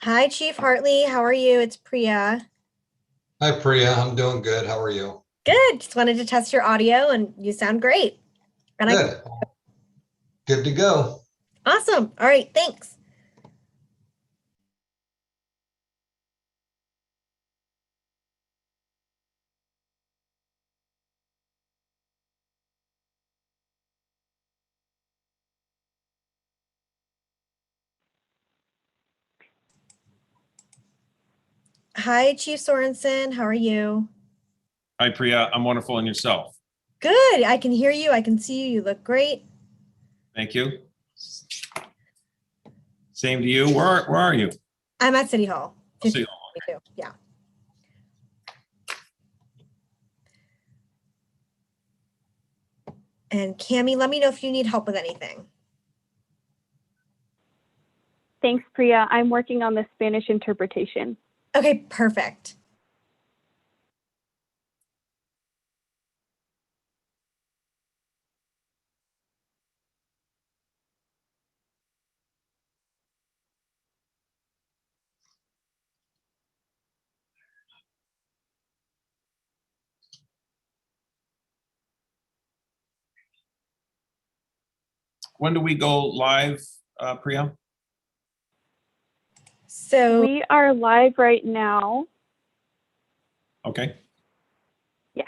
Hi, Chief Hartley. How are you? It's Priya. Hi Priya, I'm doing good. How are you? Good. Just wanted to test your audio and you sound great. And I Good. Good to go. awesome. All right, thanks. Hi, Chief Sorensen. How are you? Hi, Priya. I'm wonderful, and yourself? Good. I can hear you. I can see you. You look great. Thank you. Same to you. Where are you? I'm at City Hall. City Hall. 52. Yeah. And Cami, let me know if you need help with anything. Thanks, Priya. I'm working on the Spanish interpretation. Okay, perfect. When do we go live, Priya? So We are live right now. Okay. Yeah.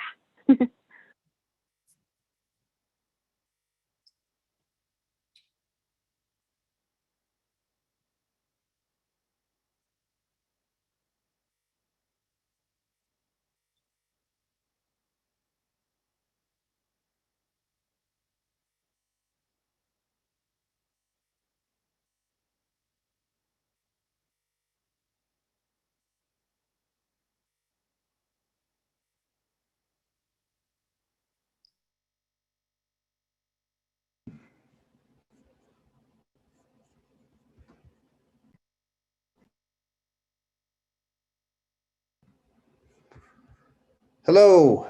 Hello,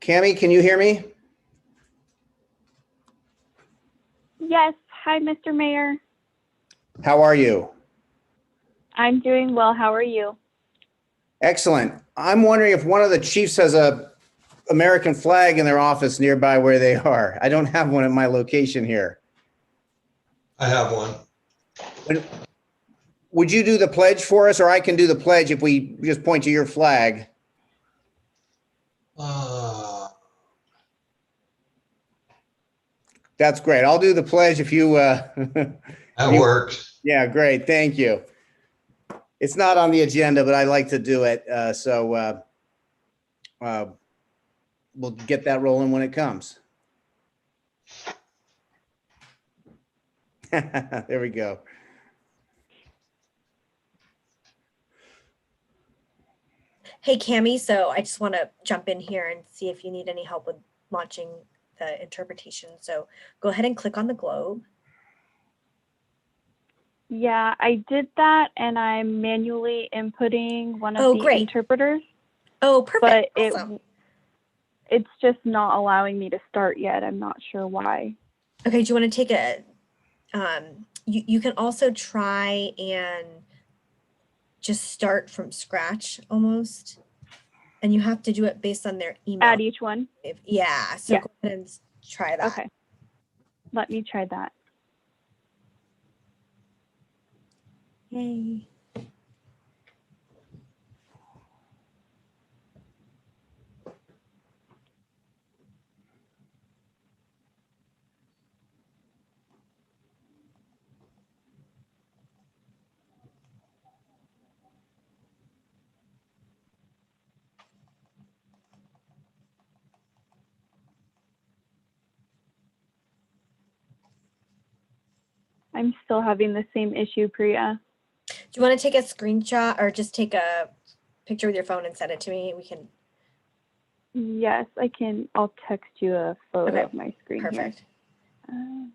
Cami, can you hear me? Yes. Hi, Mr. Mayor. How are you? I'm doing well. How are you? Excellent. I'm wondering if one of the chiefs has a American flag in their office nearby where they are. I don't have one at my location here. I have one. Would you do the pledge for us, or I can do the pledge if we just point to your flag? Uh, That's great. I'll do the pledge if you, that works. yeah, great. Thank you. It's not on the agenda, but I like to do it. We'll get that rolling when it comes. There we go. hey, Cami, so I just want to jump in here and see if you need any help with launching the interpretation. So go ahead and click on the globe. Yeah, I did that and I'm manually inputting one of Oh, the great. interpreters, Oh, perfect. but Awesome. it's just not allowing me to start yet. I'm not sure why. Okay, do you want to take a, you can also try and just start from scratch almost. And you have to do it based on their email. Add each one? Yeah, so Yeah. go ahead and try that. Okay. Let me try that. Yay. I'm still having the same issue, Priya. Do you want to take a screenshot or just take a picture with your phone and send it to me? We can. Yes, I can. I'll text you a photo Okay, of my screen perfect. here.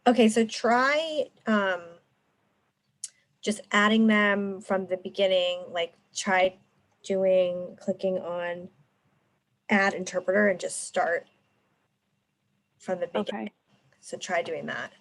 Okay, so try just adding them from the beginning, like try clicking on add interpreter and just start from the beginning. Okay. So try doing that.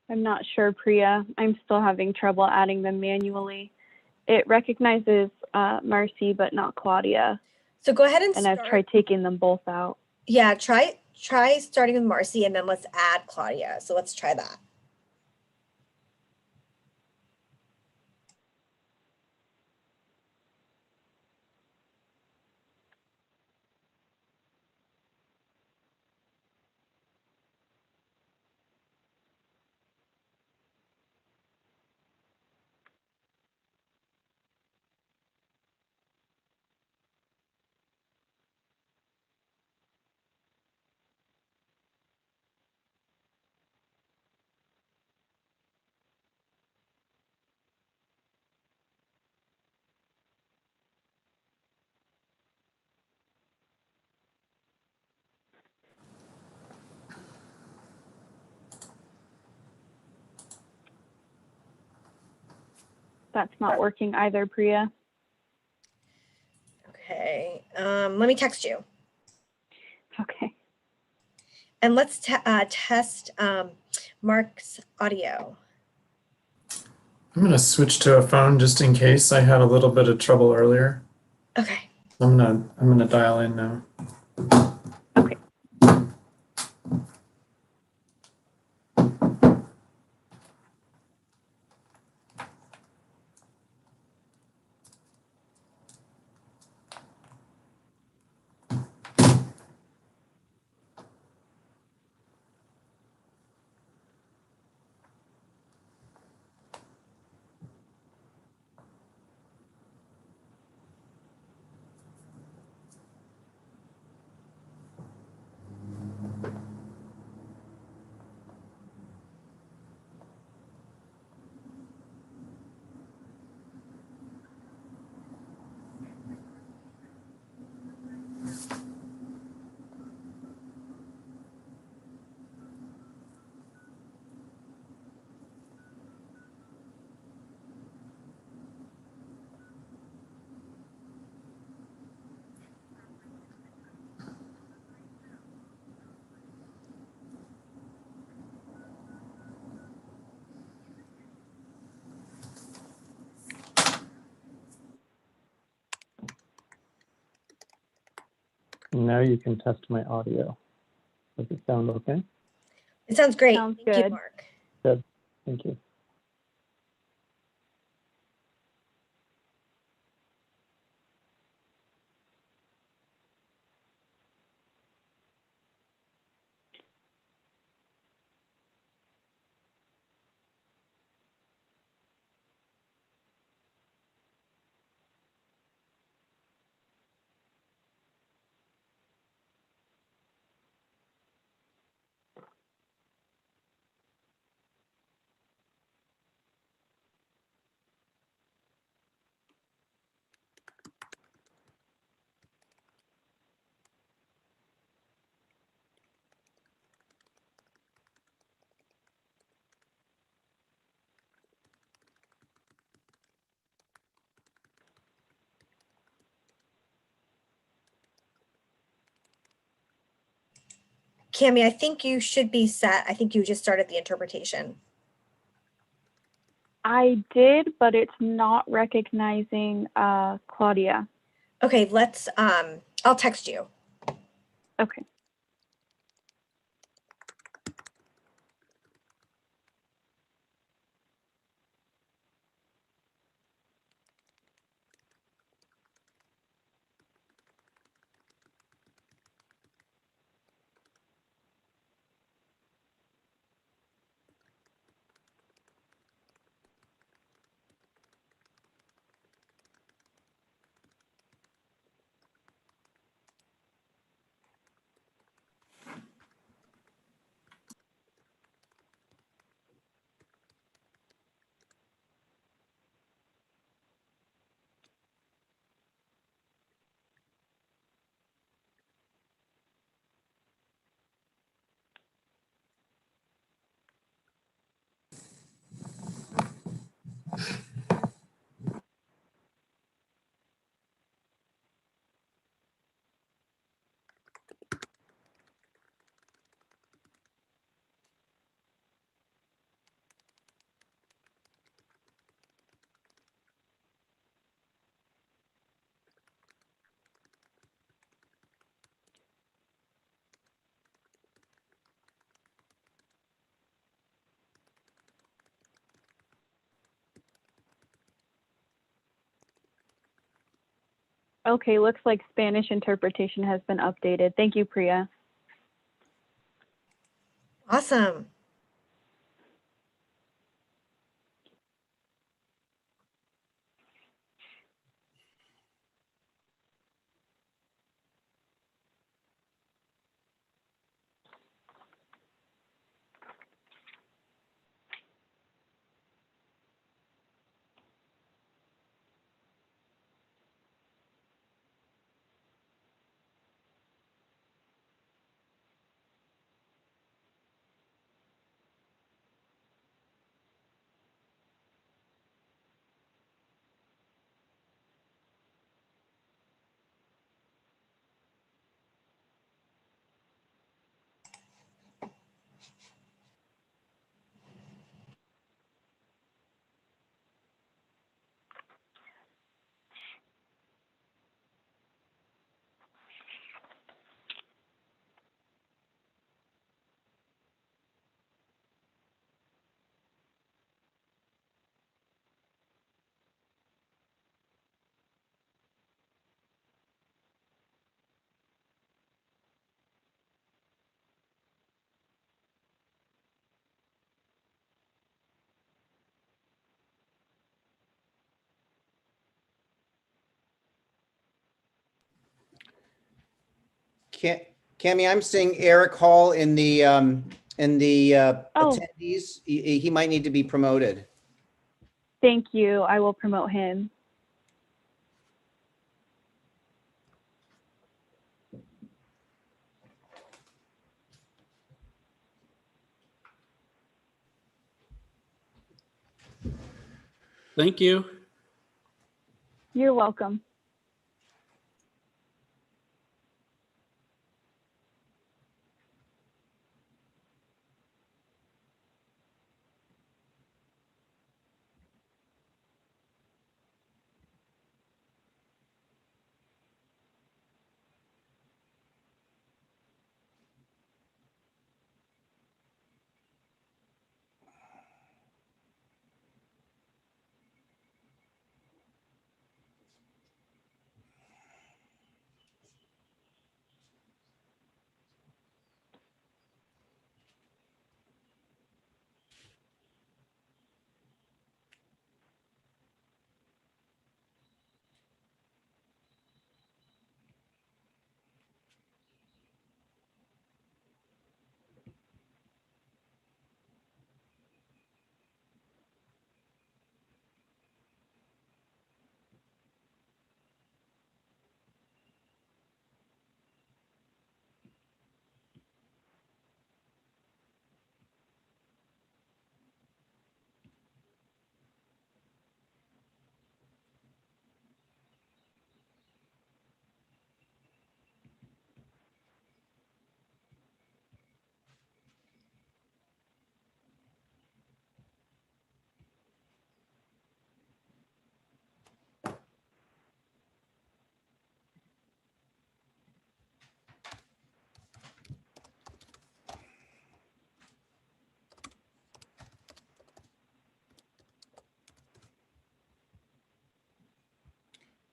I'm not sure, Priya. I'm still having trouble adding them manually. It recognizes Marcy, but not Claudia. So go ahead and And start. I've tried taking them both out. Yeah, try starting with Marcy and then let's add Claudia. So let's try that. That's not working either, Priya. Okay, let me text you. Okay. And let's test Mark's audio. I'm going to switch to a phone just in case. I had a little bit of trouble earlier. Okay. I'm gonna dial in now. Okay. Now you can test my audio. Does it sound okay? It sounds great. Sounds Thank you, good. Mark. Good. Thank you. Cami, I think you should be set. I think you just started the interpretation. I did, but it's not recognizing Claudia. Okay, let's, I'll text you. Okay. Okay, looks like Spanish interpretation has been updated. Thank you, Priya. Awesome. Cami, I'm seeing Eric Hall in the Oh. attendees. He might need to be promoted. Thank you. I will promote him. Thank you. You're welcome.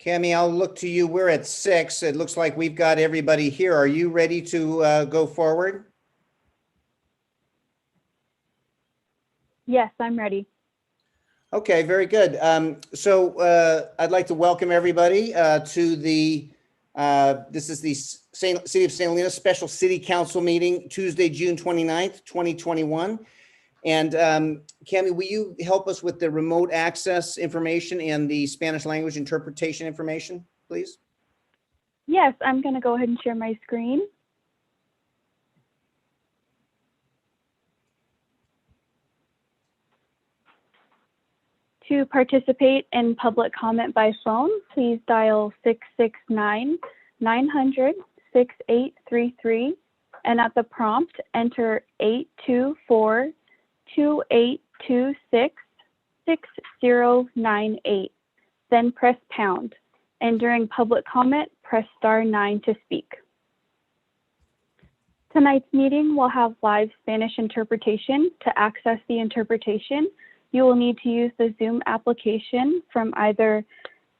Cami, I'll look to you. We're at 6. It looks like we've got everybody here. Are you ready to go forward? Yes, I'm ready. Okay, very good. I'd like to welcome everybody to this is the City of St. Helena Special City Council meeting, Tuesday, June 29th, 2021. And Cami, will you help us with the remote access information and the Spanish language interpretation information, please? Yes, I'm going to go ahead and share my screen. To participate in public comment by phone, please dial 669-900-6833 and at the prompt, enter 824-2826-6098. Then press pound. And during public comment, press *9 to speak. Tonight's meeting will have live Spanish interpretation. To access the interpretation, you will need to use the Zoom application from either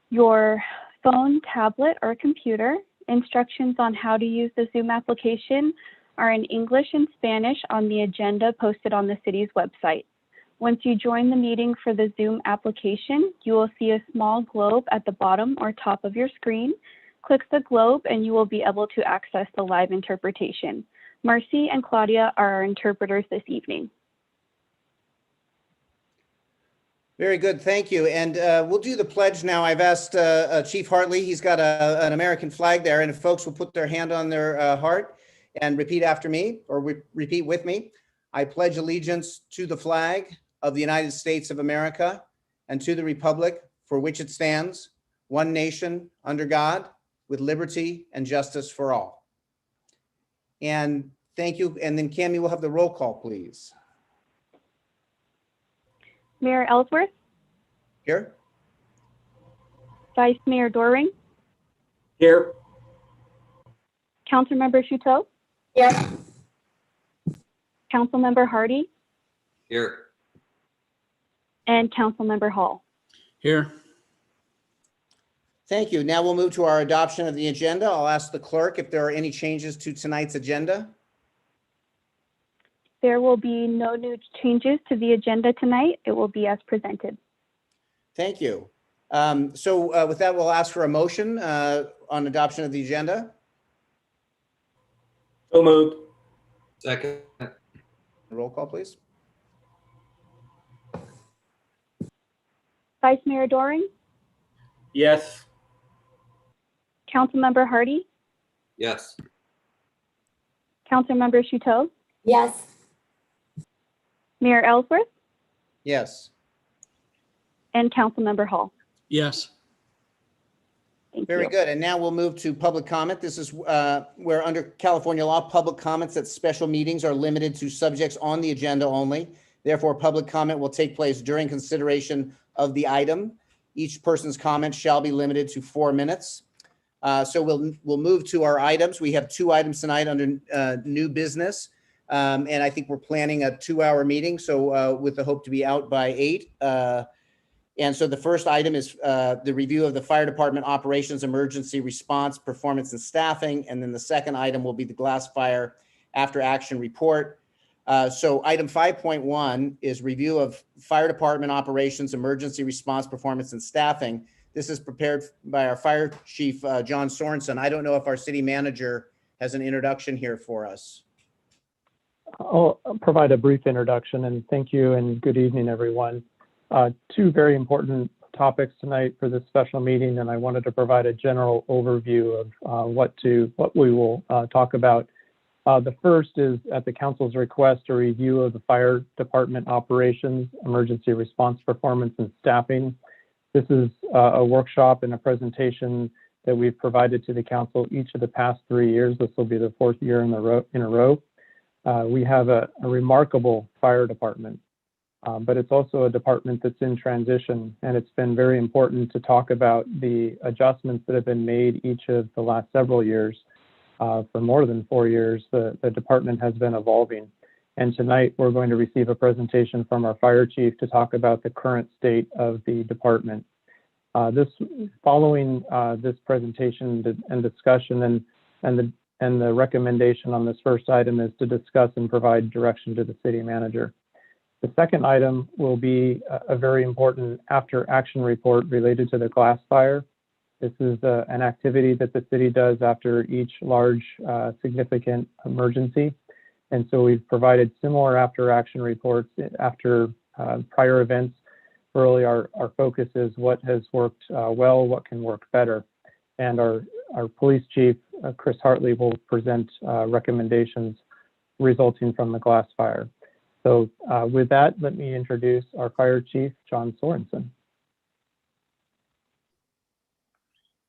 your phone, tablet, or computer. Instructions on how to use the Zoom application are in English and Spanish on the agenda posted on the city's website. Once you join the meeting for the Zoom application, you will see a small globe at the bottom or top of your screen. Click the globe and you will be able to access the live interpretation. Marcy and Claudia are our interpreters this evening. Very good, thank you. And we'll do the pledge now. I've asked Chief Hartley, he's got an American flag there, and if folks will put their hand on their heart and repeat after me, or repeat with me. I pledge allegiance to the flag of the United States of America and to the republic for which it stands, one nation, under God, with liberty and justice for all. And thank you. And then Cami will have the roll call, please. Mayor Ellsworth, Here? Vice Mayor Doring, Here. Councilmember Shuto, Yes. Councilmember Hardy, Here. and Councilmember Hall. Here. Thank you. Now we'll move to our adoption of the agenda. I'll ask the clerk if there are any changes to tonight's agenda. There will be no new changes to the agenda tonight. It will be as presented. Thank you. With that, we'll ask for a motion on adoption of the agenda. So moved. Second. Roll call, please. Vice Mayor Doring, Yes. Councilmember Hardy, Yes. Councilmember Shuto, Yes. Mayor Ellsworth, Yes. and Councilmember Hall. Yes. Thank Very you. good. And now we'll move to public comment. This is where under California law, public comments at special meetings are limited to subjects on the agenda only. Therefore, public comment will take place during consideration of the item. Each person's comment shall be limited to 4 minutes. So we'll move to our items. We have 2 items tonight under new business. And I think we're planning a 2-hour meeting. So with the hope to be out by 8. And so the first item is the review of the fire department operations, emergency response, performance and staffing. And then the second item will be the glass fire after action report. So item 5.1 is review of fire department operations, emergency response, performance and staffing. This is prepared by our fire chief, John Sorensen. I don't know if our city manager has an introduction here for us. I'll provide a brief introduction, and thank you and good evening, everyone. 2 very important topics tonight for this special meeting, and I wanted to provide a general overview of what we will talk about. The first is, at the council's request, a review of the fire department operations, emergency response, performance, and staffing. This is a workshop and a presentation that we've provided to the council each of the past 3 years. This will be the 4th year in a row. We have a remarkable fire department, but it's also a department that's in transition, and it's been very important to talk about the adjustments that have been made each of the last several years. For more than 4 years, the department has been evolving. And tonight we're going to receive a presentation from our fire chief to talk about the current state of the department. Following this presentation and discussion and the recommendation on this first item is to discuss and provide direction to the city manager. The second item will be a very important after action report related to the glass fire. This is an activity that the city does after each large significant emergency. And so we've provided similar after action reports after prior events. Really, our focus is what has worked well, what can work better. And our police chief, Chris Hartley, will present recommendations resulting from the glass fire. So with that, let me introduce our fire chief, John Sorensen.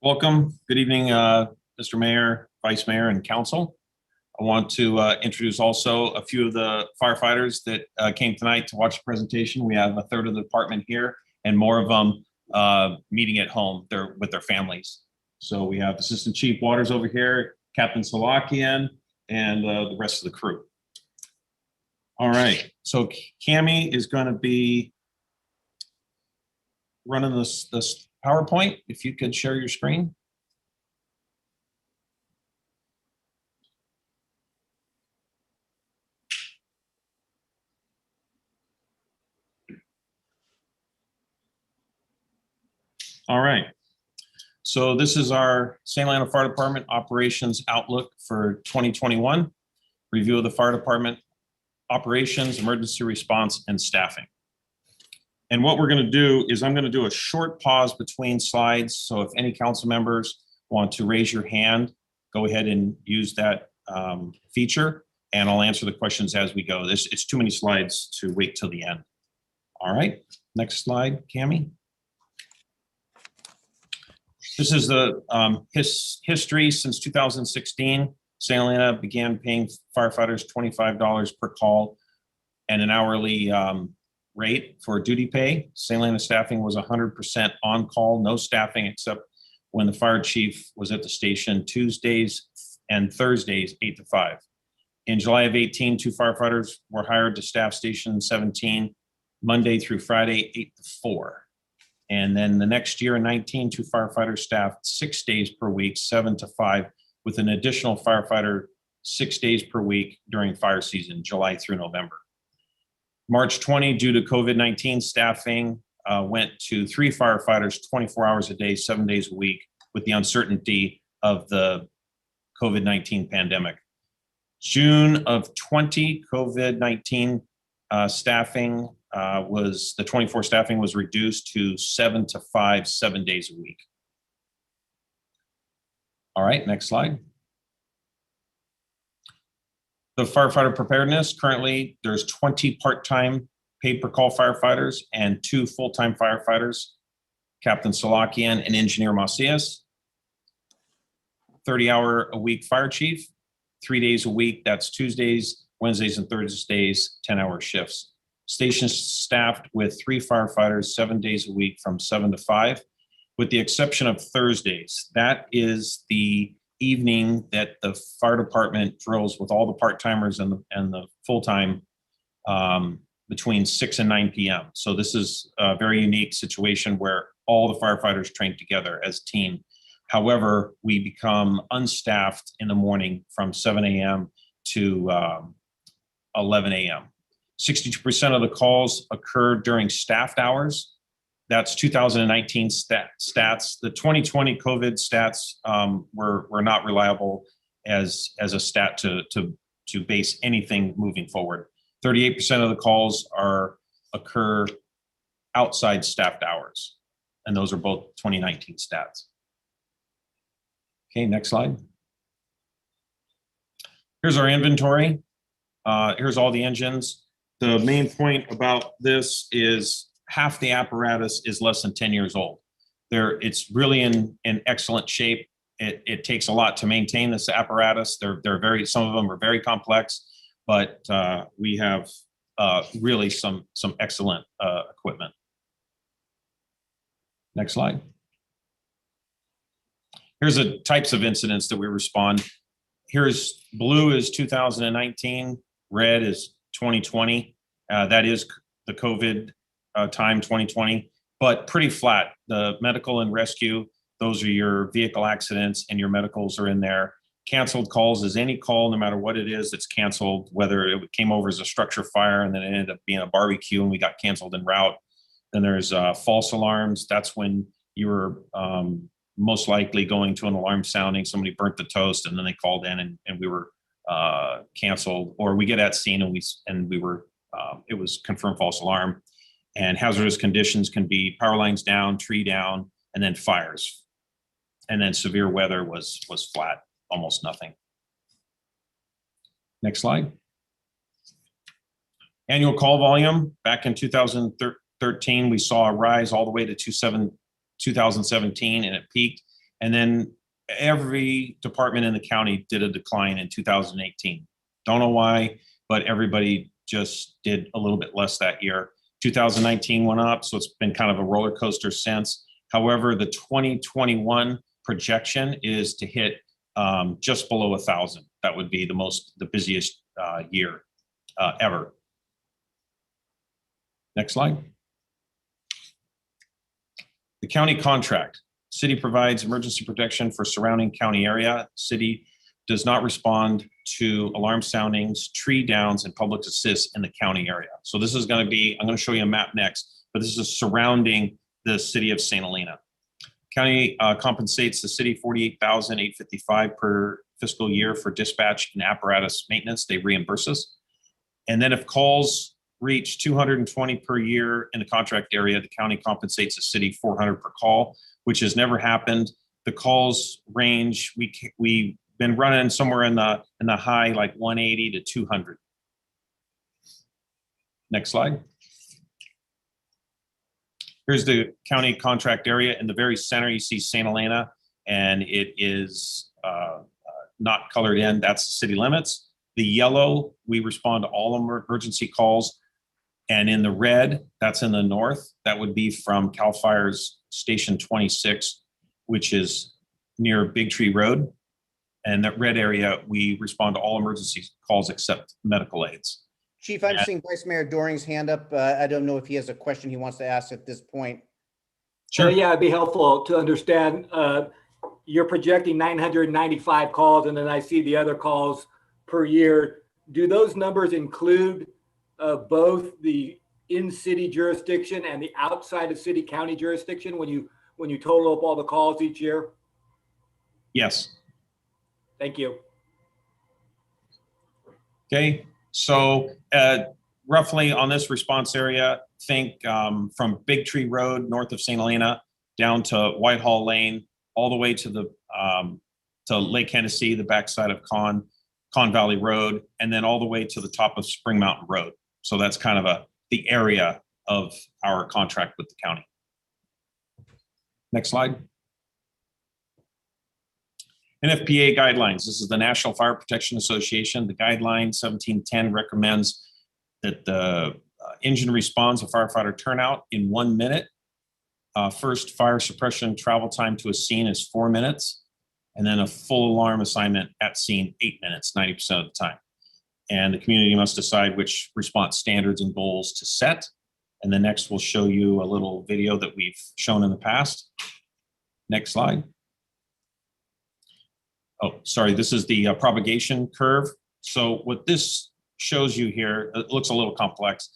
Welcome. Good evening, Mr. Mayor, Vice Mayor, and Council. I want to introduce also a few of the firefighters that came tonight to watch the presentation. We have a third of the department here and more of them meeting at home with their families. So we have Assistant Chief Waters over here, Captain Salakian, and the rest of the crew. All right, so Cami is going to be running this PowerPoint. If you could share your screen. All right, so this is our St. Helena Fire Department operations outlook for 2021. Review of the fire department operations, emergency response, and staffing. And what we're going to do is I'm going to do a short pause between slides. So if any council members want to raise your hand, go ahead and use that feature, and I'll answer the questions as we go. It's too many slides to wait till the end. All right, next slide, Cami. This is the history since 2016. St. Helena began paying firefighters $25 per call and an hourly rate for duty pay. St. Helena staffing was 100% on call, no staffing except when the fire chief was at the station Tuesdays and Thursdays, 8 to 5. In July of 18, 2 firefighters were hired to staff station 17, Monday through Friday, 8 to 4. And then the next year in 19, 2 firefighters staffed 6 days per week, 7 to 5, with an additional firefighter 6 days per week during fire season, July through November. March 20, due to COVID-19, staffing went to 3 firefighters, 24 hours a day, 7 days a week, with the uncertainty of the COVID-19 pandemic. June of 20, COVID-19 staffing the 24 staffing was reduced to 7 to 5, 7 days a week. All right, next slide. The firefighter preparedness, currently there's 20 part-time paid per call firefighters and 2 full-time firefighters, Captain Salakian and Engineer Macias. 30-hour-a-week fire chief, 3 days a week, that's Tuesdays, Wednesdays, and Thursdays, 10-hour shifts. Station staffed with 3 firefighters, 7 days a week from 7 to 5, with the exception of Thursdays. That is the evening that the fire department drills with all the part-timers and the full-time between 6 and 9 p.m. So this is a very unique situation where all the firefighters train together as a team. However, we become unstaffed in the morning from 7 a.m. to 11 a.m. 62% of the calls occurred during staffed hours. That's 2019 stats. The 2020 COVID stats were not reliable as a stat to base anything moving forward. 38% of the calls occur outside staffed hours, and those are both 2019 stats. Okay, next slide. Here's our inventory. Here's all the engines. The main point about this is half the apparatus is less than 10 years old. It's really in excellent shape. It takes a lot to maintain this apparatus. Some of them are very complex, but we have really some excellent equipment. Next slide. Here's the types of incidents that we respond. Here's blue is 2019, red is 2020. That is the COVID time 2020. but pretty flat. The medical and rescue, those are your vehicle accidents, and your medicals are in there. Canceled calls is any call, no matter what it is, that's canceled, whether it came over as a structure fire and then it ended up being a barbecue and we got canceled en route. Then there's false alarms. That's when you were most likely going to an alarm sounding, somebody burnt the toast, and then they called in and we were canceled, or we get at scene and we were it was confirmed false alarm. And hazardous conditions can be power lines down, tree down, and then fires. And then severe weather was flat, almost nothing. Next slide. Annual call volume. Back in 2013, we saw a rise all the way to 2017, and it peaked. And then every department in the county did a decline in 2018. Don't know why, but everybody just did a little bit less that year. 2019 went up, so it's been kind of a roller coaster since. However, the 2021 projection is to hit just below 1,000. That would be the busiest year ever. Next slide. The county contract. City provides emergency protection for surrounding county area. City does not respond to alarm soundings, tree downs, and public assist in the county area. So this is going to be, I'm going to show you a map next, but this is surrounding the city of St. Helena. County compensates the city $48,855 per fiscal year for dispatch and apparatus maintenance. They reimburse us. And then if calls reach 220 per year in the contract area, the county compensates the city $400 per call, which has never happened. The calls range, we've been running somewhere in the high, like 180 to 200. Next slide. Here's the county contract area. In the very center, you see St. Helena, and it is not colored in. That's the city limits. The yellow, we respond to all emergency calls. And in the red, that's in the north. That would be from CAL FIRE's Station 26, which is near Big Tree Road. And that red area, we respond to all emergency calls except medical aids. Chief, I'm seeing Vice Mayor Doring's hand up. I don't know if he has a question he wants to ask at this point. Sure. Yeah, it'd be helpful to understand. You're projecting 995 calls, and then I see the other calls per year. Do those numbers include both the in-city jurisdiction and the outside of city county jurisdiction when you total up all the calls each year? Yes. Thank you. Okay, so roughly on this response area, think from Big Tree Road north of St. Helena down to Whitehall Lane, all the way to the to Lake Hennessy, the backside of Con Valley Road, and then all the way to the top of Spring Mountain Road. So that's kind of the area of our contract with the county. Next slide. NFPA guidelines. This is the National Fire Protection Association. The guideline 1710 recommends that the engine responds a firefighter turnout in 1 minute. First fire suppression travel time to a scene is 4 minutes. And then a full alarm assignment at scene, 8 minutes, 90% of the time. And the community must decide which response standards and goals to set. And the next will show you a little video that we've shown in the past. Next slide. Oh, sorry, this is the propagation curve. So what this shows you here, it looks a little complex,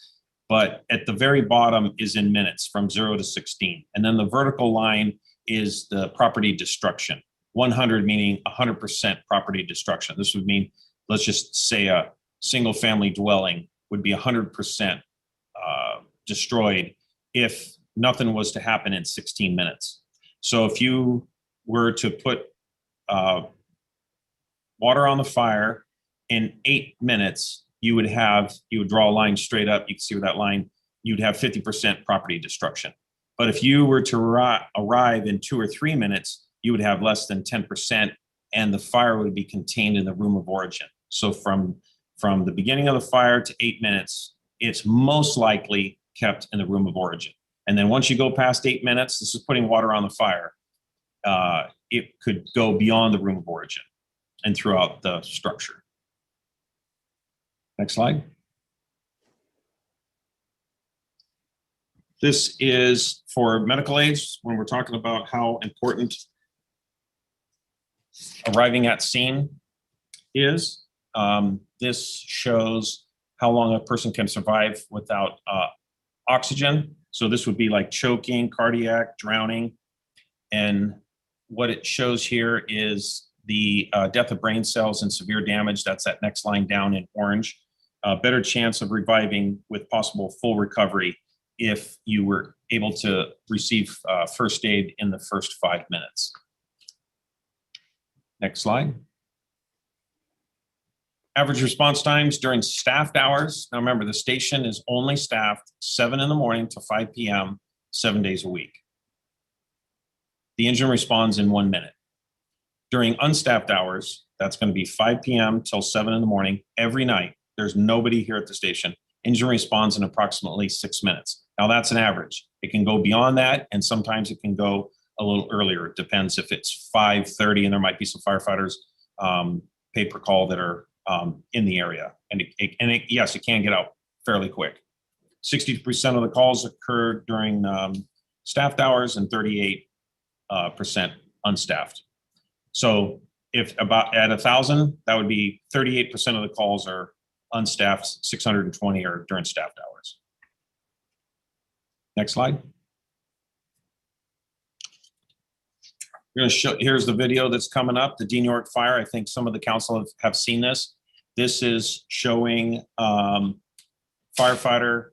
but at the very bottom is in minutes from 0 to 16. And then the vertical line is the property destruction. 100 meaning 100% property destruction. This would mean, let's just say a single family dwelling would be 100% destroyed if nothing was to happen in 16 minutes. So if you were to put water on the fire in 8 minutes, you would draw a line straight up. You can see where that line, you'd have 50% property destruction. But if you were to arrive in 2 or 3 minutes, you would have less than 10%, and the fire would be contained in the room of origin. So from the beginning of the fire to 8 minutes, it's most likely kept in the room of origin. And then once you go past 8 minutes, this is putting water on the fire, it could go beyond the room of origin and throughout the structure. Next slide. This is for medical aids when we're talking about how important arriving at scene is. This shows how long a person can survive without oxygen. So this would be like choking, cardiac, drowning. And what it shows here is the death of brain cells and severe damage. That's that next line down in orange. Better chance of reviving with possible full recovery if you were able to receive first aid in the first 5 minutes. Next slide. Average response times during staffed hours. Now remember, the station is only staffed 7 in the morning to 5 p.m., 7 days a week. The engine responds in 1 minute. During unstaffed hours, that's going to be 5 p.m. till 7 in the morning every night. There's nobody here at the station. Engine responds in approximately 6 minutes. Now that's an average. It can go beyond that, and sometimes it can go a little earlier. It depends if it's 5:30 and there might be some firefighters pay per call that are in the area. And yes, it can get out fairly quick. 60% of the calls occur during staffed hours and 38% unstaffed. So if about at 1,000, that would be 38% of the calls are unstaffed, 620 are during staffed hours. Next slide. We're going to show, here's the video that's coming up, the Dean York fire. I think some of the council have seen this. This is showing firefighter,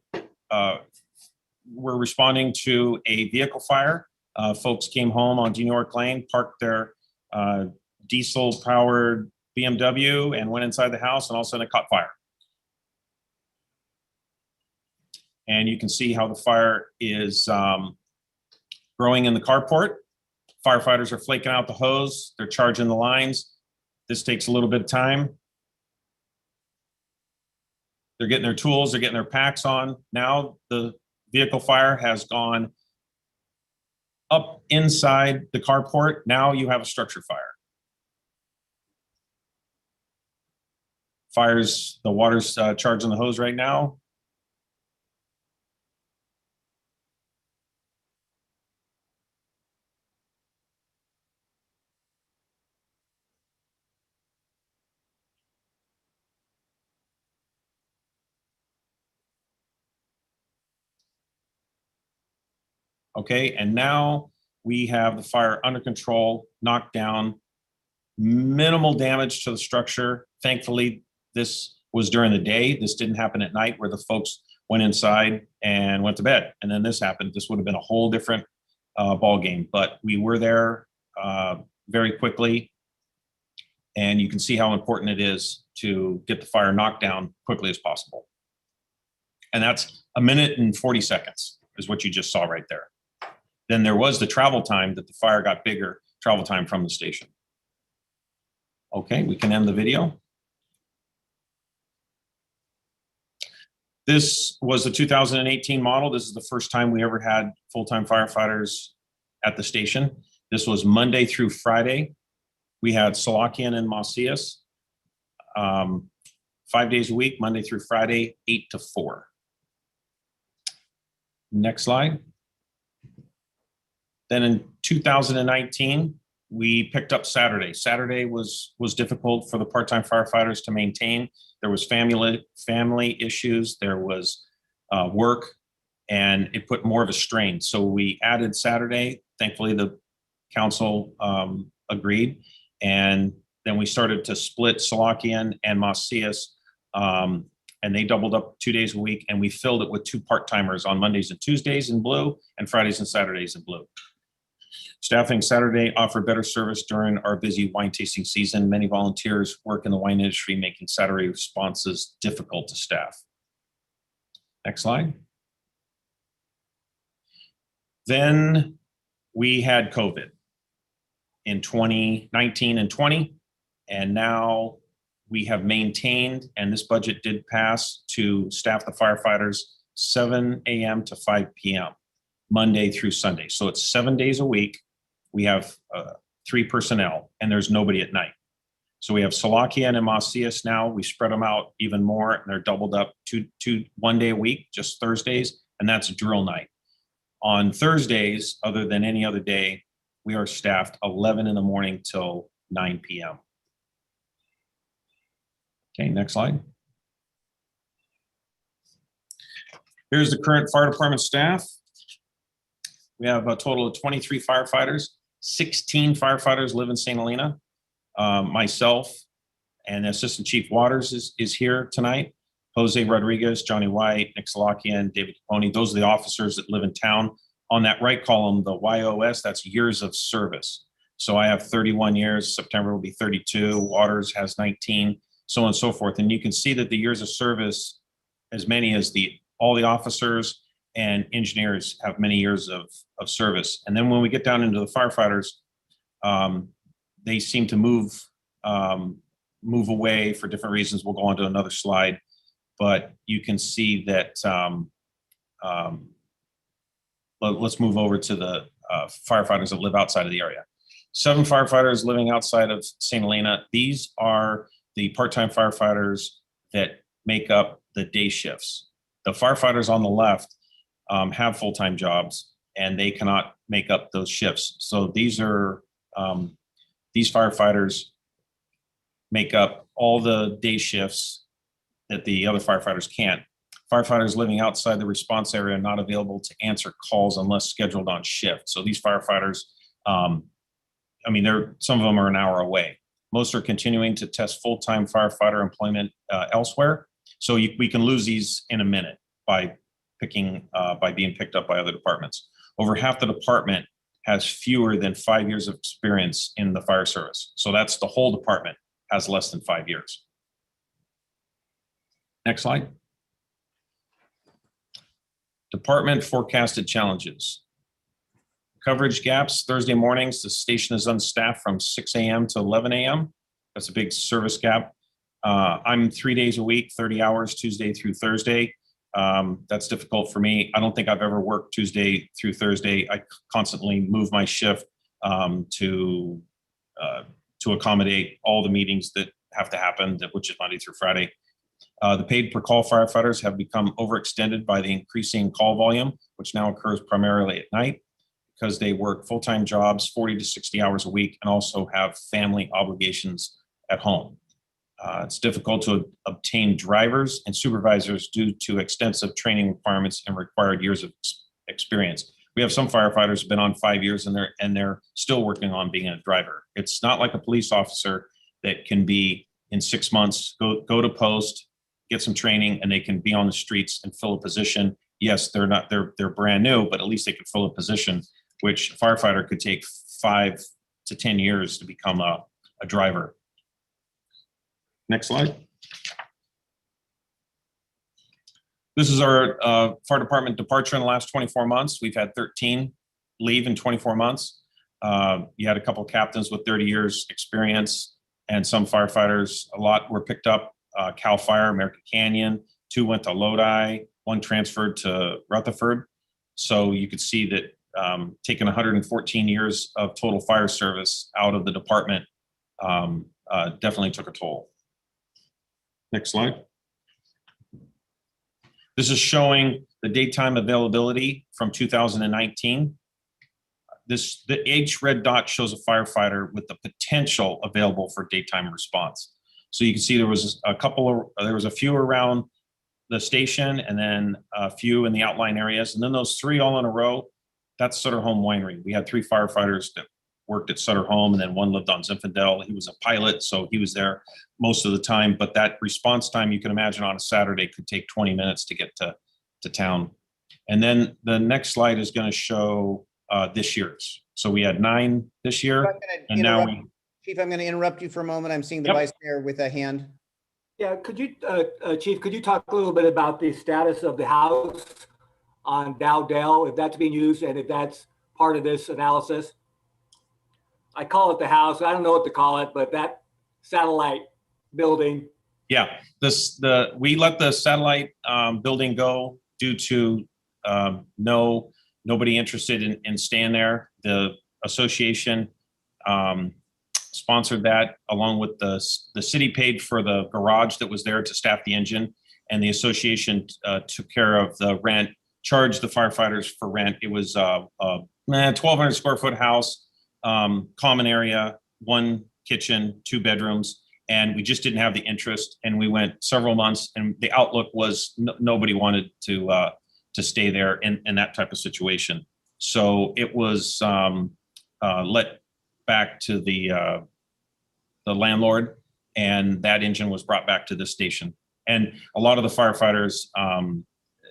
we're responding to a vehicle fire. Folks came home on Dean York Lane, parked their diesel-powered BMW and went inside the house, and all of a sudden it caught fire. And you can see how the fire is growing in the carport. Firefighters are flaking out the hose. They're charging the lines. This takes a little bit of time. They're getting their tools, they're getting their packs on. Now the vehicle fire has gone up inside the carport. Now you have a structure fire. Fires, the water's charging the hose right now. Okay, and now we have the fire under control, knocked down, minimal damage to the structure. Thankfully, this was during the day. This didn't happen at night where the folks went inside and went to bed. And then this happened. This would have been a whole different ball game, but we were there very quickly. And you can see how important it is to get the fire knocked down quickly as possible. And that's 1 minute and 40 seconds is what you just saw right there. Then there was the travel time that the fire got bigger, travel time from the station. Okay, we can end the video. This was the 2018 model. This is the first time we ever had full-time firefighters at the station. This was Monday through Friday. We had Salakian and Macias 5 days a week, Monday through Friday, 8 to 4. Next slide. Then in 2019, we picked up Saturday. Saturday was difficult for the part-time firefighters to maintain. There was family issues, there was work, and it put more of a strain. So we added Saturday. Thankfully, the council agreed. And then we started to split Salakian and Macias, and they doubled up 2 days a week, and we filled it with 2 part-timers on Mondays and Tuesdays in blue and Fridays and Saturdays in blue. Staffing Saturday offered better service during our busy wine tasting season. Many volunteers work in the wine industry, making Saturday responses difficult to staff. Next slide. Then we had COVID in 2019 and 20, and now we have maintained, and this budget did pass, to staff the firefighters 7 a.m. to 5 p.m. Monday through Sunday. So it's 7 days a week. We have 3 personnel, and there's nobody at night. So we have Salakian and Macias now. We spread them out even more, and they're doubled up 1 day a week, just Thursdays, and that's drill night. On Thursdays, other than any other day, we are staffed 11 in the morning till 9 p.m. Okay, next slide. Here's the current fire department staff. We have a total of 23 firefighters. 16 firefighters live in St. Helena. Myself and Assistant Chief Waters is here tonight. Jose Rodriguez, Johnny White, Nick Salakian, David Capone. Those are the officers that live in town. On that right column, the YOS, that's years of service. So I have 31 years. September will be 32. Waters has 19, so on and so forth. And you can see that the years of service, as many as all the officers and engineers have many years of service. And then when we get down into the firefighters, they seem to move away for different reasons. We'll go on to another slide, but you can see that. Let's move over to the firefighters that live outside of the area. 7 firefighters living outside of St. Helena. These are the part-time firefighters that make up the day shifts. The firefighters on the left have full-time jobs, and they cannot make up those shifts. So these firefighters make up all the day shifts that the other firefighters can't. Firefighters living outside the response area are not available to answer calls unless scheduled on shift. So these firefighters, some of them are an hour away. Most are continuing to test full-time firefighter employment elsewhere. So we can lose these in a minute by being picked up by other departments. Over half the department has fewer than 5 years of experience in the fire service. So that's the whole department has less than 5 years. Next slide. Department forecasted challenges. Coverage gaps. Thursday mornings, the station is unstaffed from 6 a.m. to 11 a.m. That's a big service gap. I'm 3 days a week, 30 hours, Tuesday through Thursday. That's difficult for me. I don't think I've ever worked Tuesday through Thursday. I constantly move my shift to accommodate all the meetings that have to happen, which is Monday through Friday. The paid per call firefighters have become overextended by the increasing call volume, which now occurs primarily at night because they work full-time jobs, 40 to 60 hours a week, and also have family obligations at home. It's difficult to obtain drivers and supervisors due to extensive training requirements and required years of experience. We have some firefighters who've been on 5 years and they're still working on being a driver. It's not like a police officer that can be in 6 months, go to post, get some training, and they can be on the streets and fill a position. Yes, they're brand new, but at least they could fill a position, which a firefighter could take 5 to 10 years to become a driver. Next slide. This is our fire department departure in the last 24 months. We've had 13 leave in 24 months. You had a couple of captains with 30 years experience, and some firefighters, a lot were picked up. Cal Fire, American Canyon, 2 went to Lodi, 1 transferred to Rutherford. So you could see that taking 114 years of total fire service out of the department definitely took a toll. Next slide. This is showing the daytime availability from 2019. The H red dot shows a firefighter with the potential available for daytime response. So you can see there was a few around the station, and then a few in the outlying areas, and then those 3 all in a row. That's Sutter Home Winery. We had 3 firefighters that worked at Sutter Home, and then 1 lived on Zinfandel. He was a pilot, so he was there most of the time. But that response time, you can imagine on a Saturday, could take 20 minutes to get to town. And then the next slide is going to show this year's. So we had 9 this year, and now we. Chief, I'm going to interrupt you for a moment. I'm seeing the Vice Mayor with a hand. Yeah, could you, Chief, could you talk a little bit about the status of the house on Dowdell, if that's being used and if that's part of this analysis? I call it the house. I don't know what to call it, but that satellite building. Yeah, we let the satellite building go due to nobody interested in staying there. The association sponsored that, along with the city paid for the garage that was there to staff the engine, and the association took care of the rent charge the firefighters for rent. It was a 1,200 square foot house, common area, 1 kitchen, 2 bedrooms, and we just didn't have the interest. And we went several months, and the outlook was nobody wanted to stay there in that type of situation. So it was let back to the landlord, and that engine was brought back to the station. And a lot of the firefighters,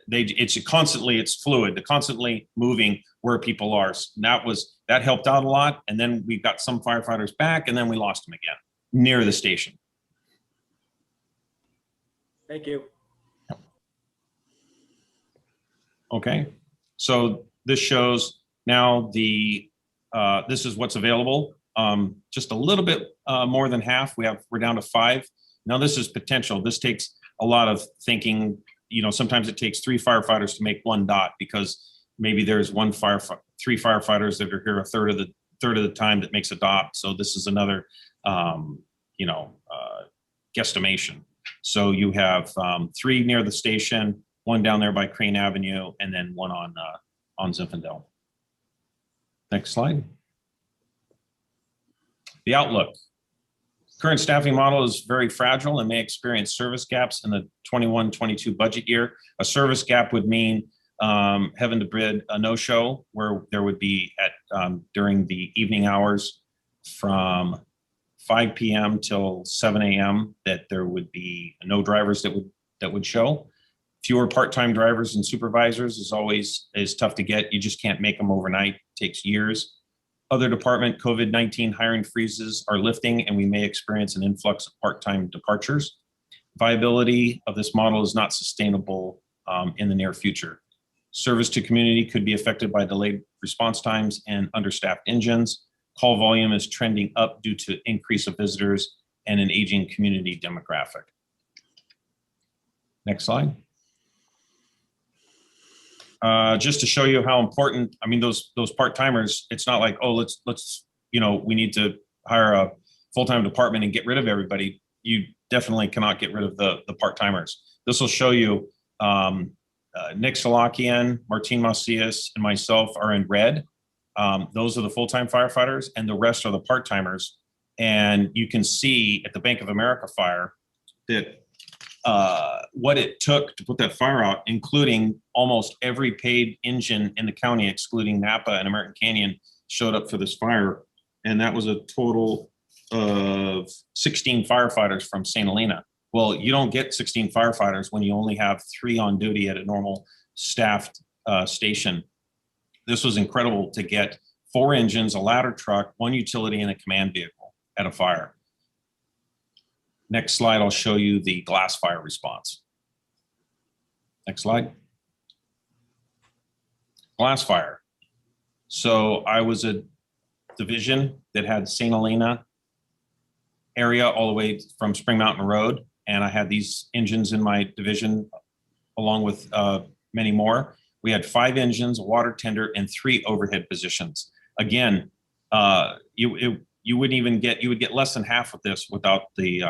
it's fluid, they're constantly moving where people are. So that helped out a lot. And then we got some firefighters back, and then we lost them again near the station. Thank you. Okay, so this shows now this is what's available. Just a little bit more than half. We're down to 5. Now this is potential. This takes a lot of thinking. Sometimes it takes 3 firefighters to make 1 dot, because maybe there's 3 firefighters that are here a third of the time that makes a dot. So this is another guesstimation. So you have 3 near the station, 1 down there by Crane Avenue, and then 1 on Zinfandel. Next slide. The outlook. Current staffing model is very fragile and may experience service gaps in the 21-22 budget year. A service gap would mean having to bid a no-show, where there would be during the evening hours from 5 p.m. till 7 a.m. that there would be no drivers that would show. Fewer part-time drivers and supervisors is tough to get. You just can't make them overnight. It takes years. Other department COVID-19 hiring freezes are lifting, and we may experience an influx of part-time departures. Viability of this model is not sustainable in the near future. Service to community could be affected by delayed response times and understaffed engines. Call volume is trending up due to increase of visitors and an aging community demographic. Next slide. Just to show you how important, those part-timers, it's not like, oh, we need to hire a full-time department and get rid of everybody. You definitely cannot get rid of the part-timers. This will show you Nick Salakian, Martine Macias, and myself are in red. Those are the full-time firefighters, and the rest are the part-timers. And you can see at the Bank of America fire that what it took to put that fire out, including almost every paid engine in the county, excluding Napa and American Canyon, showed up for this fire. And that was a total of 16 firefighters from St. Helena. Well, you don't get 16 firefighters when you only have 3 on duty at a normal staffed station. This was incredible to get 4 engines, a ladder truck, 1 utility, and a command vehicle at a fire. Next slide, I'll show you the glass fire response. Next slide. Glass fire. So I was a division that had St. Helena area all the way from Spring Mountain Road, and I had these engines in my division along with many more. We had 5 engines, a water tender, and 3 overhead positions. Again, you would get less than half of this without the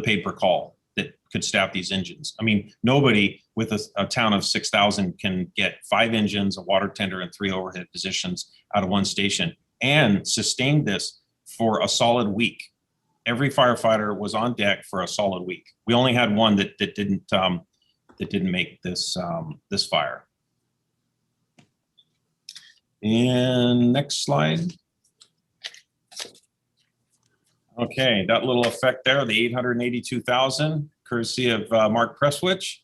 paid per call that could staff these engines. Nobody with a town of 6,000 can get 5 engines, a water tender, and 3 overhead positions out of 1 station and sustain this for a solid week. Every firefighter was on deck for a solid week. We only had 1 that didn't make this this fire. And next slide. Okay, that little effect there, the 882,000, courtesy of Mark Presswich.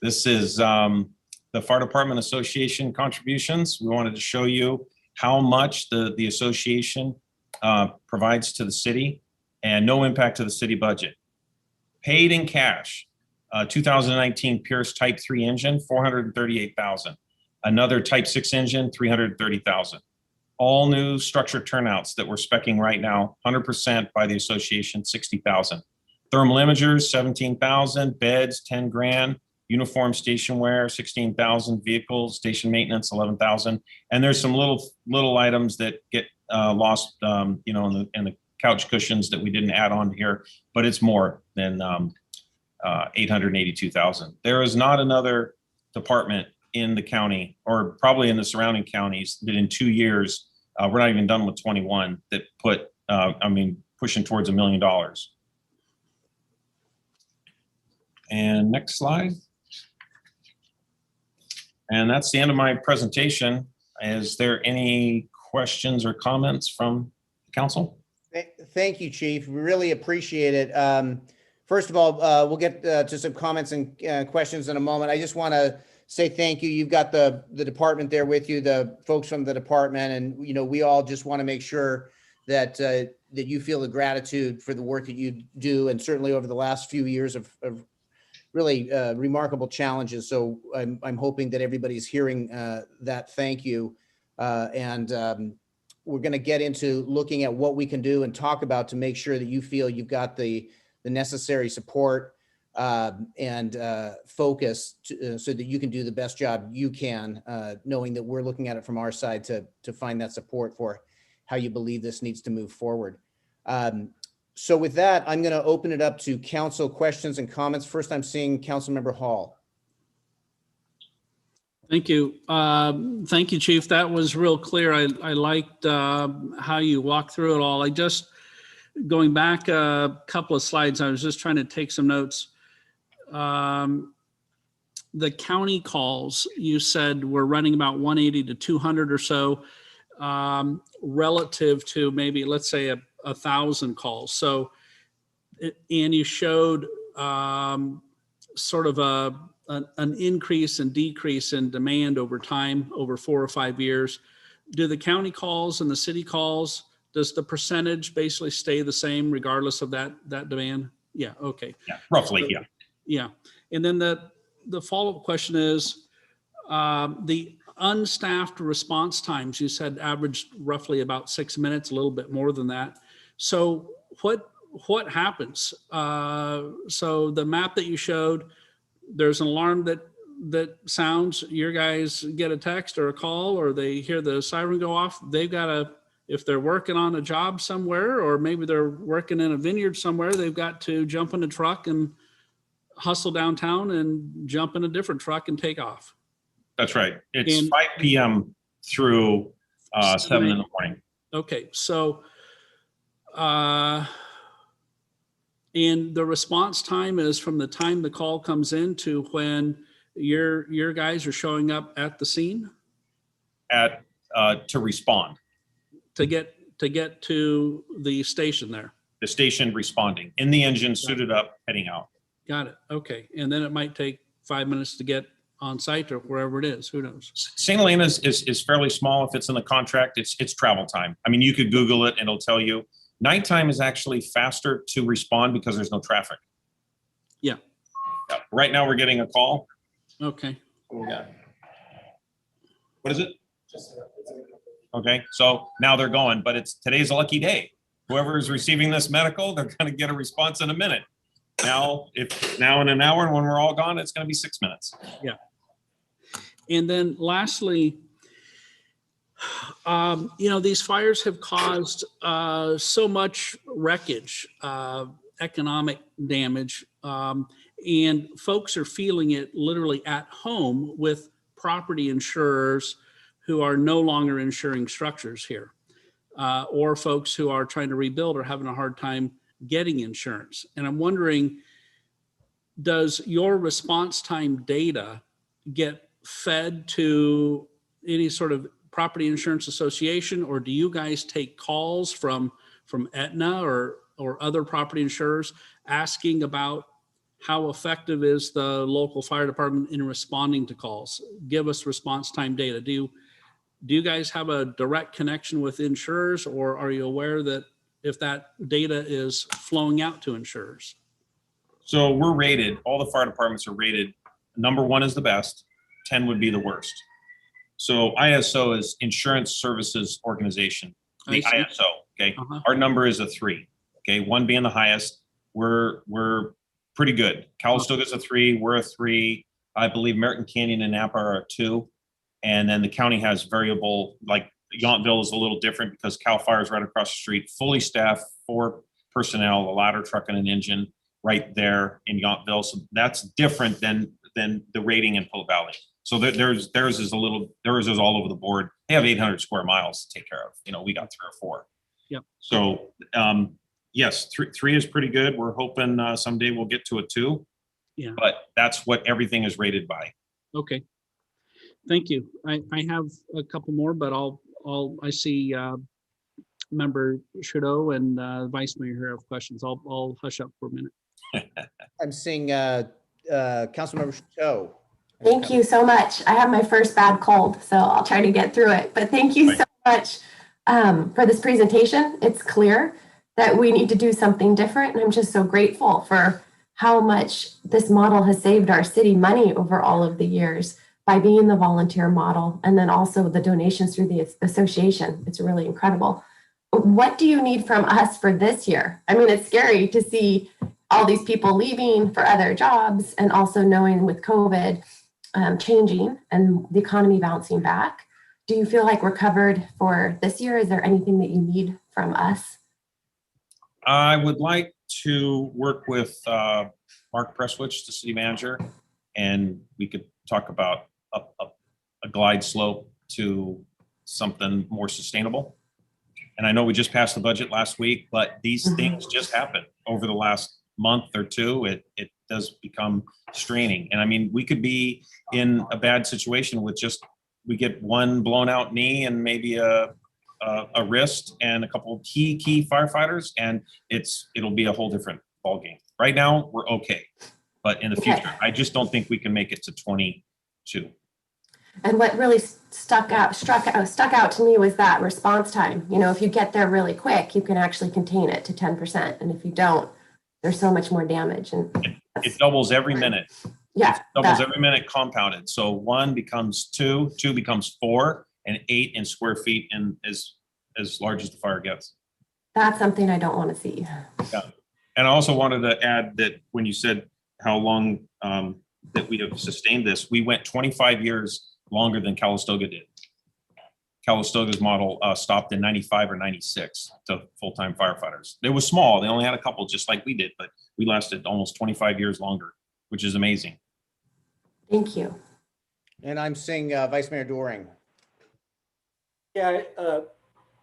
This is the Fire Department Association contributions. We wanted to show you how much the association provides to the city, and no impact to the city budget. Paid in cash, 2019 Pierce Type 3 engine, 438,000. Another Type 6 engine, 330,000. All new structure turnouts that we're speccing right now, 100% by the association, 60,000. Thermal imagers, 17,000. Beds, 10 grand. Uniform station wear, 16,000. Vehicles, station maintenance, 11,000. And there's some little items that get lost, in the couch cushions that we didn't add on here, but it's more than 882,000. There is not another department in the county, or probably in the surrounding counties, that in 2 years, we're not even done with 21, that put, pushing towards $1 million. And next slide. And that's the end of my presentation. Is there any questions or comments from the council? Thank you, Chief. We really appreciate it. First of all, we'll get to some comments and questions in a moment. I just want to say thank you. You've got the department there with you, the folks from the department, and we all just want to make sure that that you feel the gratitude for the work that you do, and certainly over the last few years of really remarkable challenges. So I'm hoping that everybody's hearing that. Thank you. We're going to get into looking at what we can do and talk about to make sure that you feel you've got the necessary support and focus so that you can do the best job you can, knowing that we're looking at it from our side to find that support for how you believe this needs to move forward. So with that, I'm going to open it up to council questions and comments. First, I'm seeing Councilmember Hall. Thank you. Thank you, Chief. That was real clear. I liked how you walked through it all. I just, going back a couple of slides, I was just trying to take some notes. The county calls, you said we're running about 180 to 200 or so relative to maybe, let's say, 1,000 calls. So, and you showed sort of an increase and decrease in demand over time, over 4 or 5 years. Do the county calls and the city calls, does the percentage basically stay the same regardless of that demand? Yeah, okay. Yeah, roughly, yeah. Yeah, and then the follow-up question is, the unstaffed response times, you said averaged roughly about 6 minutes, a little bit more than that. So what happens? So the map that you showed, there's an alarm that sounds, your guys get a text or a call, or they hear the siren go off. They've got to, if they're working on a job somewhere, or maybe they're working in a vineyard somewhere, they've got to jump in a truck and hustle downtown and jump in a different truck and take off. That's right. It's And 5 p.m. through 7 in the morning. Okay, so and the response time is from the time the call comes in to when your guys are showing up at the scene To respond. to get to the station there. The station responding, in the engine, suited up, heading out. Got it. Okay, and then it might take 5 minutes to get on site or wherever it is. Who knows? St. Helena is fairly small. If it's in the contract, it's travel time. I mean, you could Google it and it'll tell you. Nighttime is actually faster to respond because there's no traffic. Yeah. Right now we're getting a call. Okay. What we got? What is it? Okay, so now they're going, but today's a lucky day. Whoever is receiving this medical, they're going to get a response in a minute. Now in an hour, and when we're all gone, it's going to be 6 minutes. Yeah. And then lastly, these fires have caused so much wreckage, economic damage, and folks are feeling it literally at home with property insurers who are no longer insuring structures here, or folks who are trying to rebuild or having a hard time getting insurance. And I'm wondering, does your response time data get fed to any sort of property insurance association, or do you guys take calls from Aetna or other property insurers asking about how effective is the local fire department in responding to calls? Give us response time data. Do you guys have a direct connection with insurers, or are you aware that if that data is flowing out to insurers? So we're rated, all the fire departments are rated. Number 1 is the best, 10 would be the worst. So ISO is Insurance Services Organization, the ISO, okay? Our number is a 3, okay? 1 being the highest. We're pretty good. Calistoga's a 3, we're a 3. I believe American Canyon and Napa are a 2. And then the county has variable, like Yountville is a little different because Cal Fire is right across the street, fully staffed, 4 personnel, a ladder truck and an engine right there in Yountville. So that's different than the rating in Pull Valley. So theirs is all over the board. They have 800 square miles to take care of. We got 3 or 4. Yep. So yes, three is pretty good. We're hoping someday we'll get to a 2. Yeah. But that's what everything is rated by. Okay. Thank you. I have a couple more, but I see Member Trudeau and Vice Mayor here have questions. I'll hush up for a minute. I'm seeing Councilmember Chateau. Thank you so much. I have my first bad cold, so I'll try to get through it. But thank you so much for this presentation. It's clear that we need to do something different. And I'm just so grateful for how much this model has saved our city money over all of the years by being the volunteer model, and then also the donations through the association. It's really incredible. What do you need from us for this year? I mean, it's scary to see all these people leaving for other jobs, and also knowing with COVID changing and the economy bouncing back. Do you feel like we're covered for this year? Is there anything that you need from us? I would like to work with Mark Presswich, the city manager, and we could talk about a glide slope to something more sustainable. And I know we just passed the budget last week, but these things just happen over the last month or 2. It does become straining. And I mean, we could be in a bad situation with we get one blown out knee and maybe a wrist and a couple of key firefighters, and it'll be a whole different ballgame. Right now, we're okay. But in the future, I just don't think we can make it to 22. And what really stuck out to me was that response time. If you get there really quick, you can actually contain it to 10%. And if you don't, there's so much more damage. And it doubles every minute. Yeah. It doubles every minute compounded. So 1 becomes 2, 2 becomes 4, and 8 in square feet, and as large as the fire gets. That's something I don't want to see. Yeah. And I also wanted to add that when you said how long that we have sustained this, we went 25 years longer than Calistoga did. Calistoga's model stopped in 95 or 96 to full-time firefighters. They were small. They only had a couple, just like we did, but we lasted almost 25 years longer, which is amazing. Thank you. And I'm seeing Vice Mayor Doring. Yeah,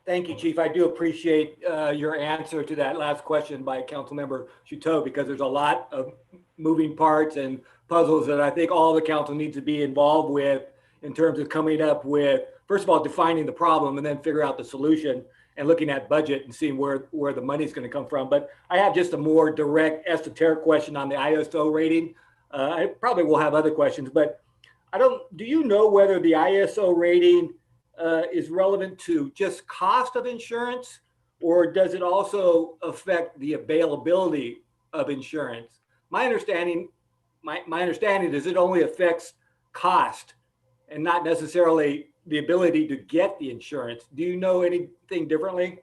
thank you, Chief. I do appreciate your answer to that last question by Councilmember Chateau, because there's a lot of moving parts and puzzles that I think all the council needs to be involved with in terms of coming up with, first of all, defining the problem, and then figure out the solution, and looking at budget and seeing where the money's going to come from. But I have just a more direct esoteric question on the ISO rating. I probably will have other questions, but do you know whether the ISO rating is relevant to just cost of insurance, or does it also affect the availability of insurance? My understanding is it only affects cost and not necessarily the ability to get the insurance. Do you know anything differently?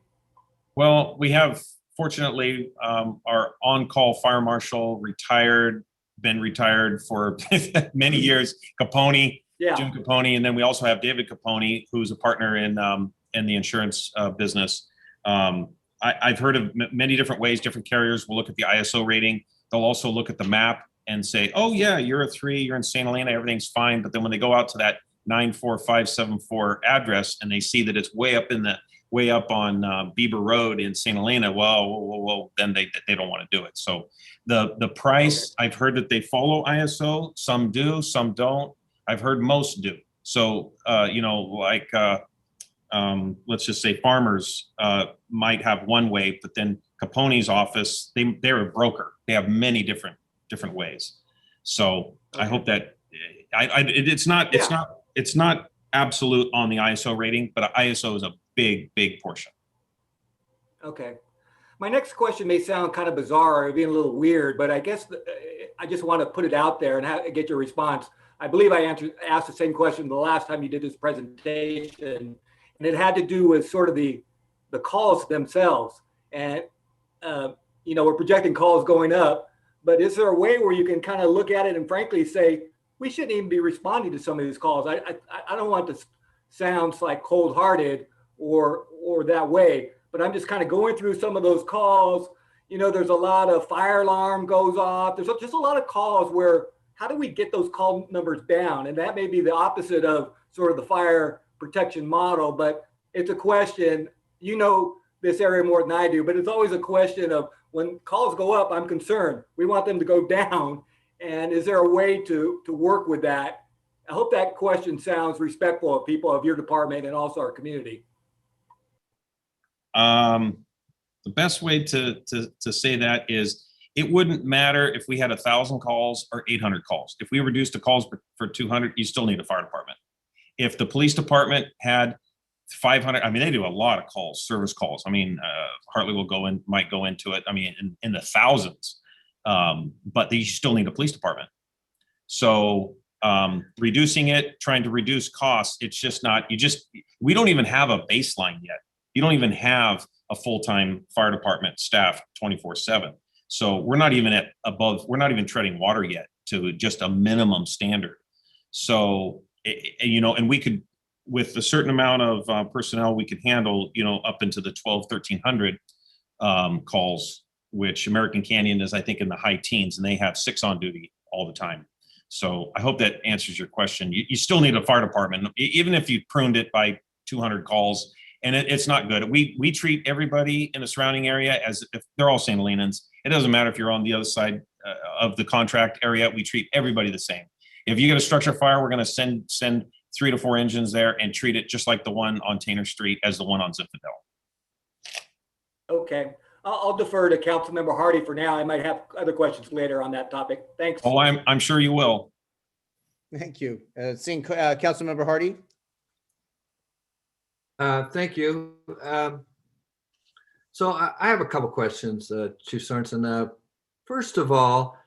Well, we have, fortunately, our on-call fire marshal been retired for many years, Capone, Jim Capone, and then we also have David Capone, who's a partner in the insurance business. I've heard of many different ways. Different carriers will look at the ISO rating. They'll also look at the map and say, oh yeah, you're a 3, you're in St. Helena, everything's fine. But then when they go out to that 94574 address and they see that it's way up on Bieber Road in St. Helena, well, then they don't want to do it. So the price, I've heard that they follow ISO. Some do, some don't. I've heard most do. So let's just say Farmers might have one way, but then Capone's office, they're a broker. They have many different ways. So I hope that it's not absolute on the ISO rating, but ISO is a big portion. Okay. My next question may sound kind of bizarre or being a little weird, but I guess I just want to put it out there and get your response. I believe I asked the same question the last time you did this presentation, and it had to do with sort of the calls themselves. And, we're projecting calls going up, but is there a way where you can kind of look at it and frankly say, we shouldn't even be responding to some of these calls? I don't want to sound like cold-hearted or that way, but I'm just kind of going through some of those calls. There's a lot of fire alarm goes off. There's just a lot of calls where how do we get those call numbers down? And that may be the opposite of sort of the fire protection model, but it's a question, you know this area more than I do, but it's always a question of when calls go up, I'm concerned. We want them to go down. And is there a way to work with that? I hope that question sounds respectful of people of your department and also our community. The best way to say that is it wouldn't matter if we had 1,000 calls or 800 calls. If we reduced the calls for 200, you still need a fire department. If the police department had 500, I mean, they do a lot of calls, service calls. I mean, Hartley might go into it. I mean, in the thousands, but you still need a police department. So reducing it, trying to reduce costs, it's just not, we don't even have a baseline yet. You don't even have a full-time fire department staff 24/7. So we're not even we're not even treading water yet to just a minimum standard. So, and we could, with a certain amount of personnel, we could handle, up into the 1,200, 1,300 calls, which American Canyon is, I think, in the high teens, and they have 6 on duty all the time. So I hope that answers your question. You still need a fire department, even if you pruned it by 200 calls, and it's not good. We treat everybody in the surrounding area as if they're all St. Helenans. It doesn't matter if you're on the other side of the contract area. We treat everybody the same. If you get a structure fire, we're going to send 3 to 4 engines there and treat it just like the one on Tanner Street as the one on Zinfandel. Okay. I'll defer to Councilmember Hardy for now. I might have other questions later on that topic. Thanks. Oh, I'm sure you will. Thank you. Seeing Councilmember Hardy. Thank you. So I have a couple questions, Chief Sorensen. First of all,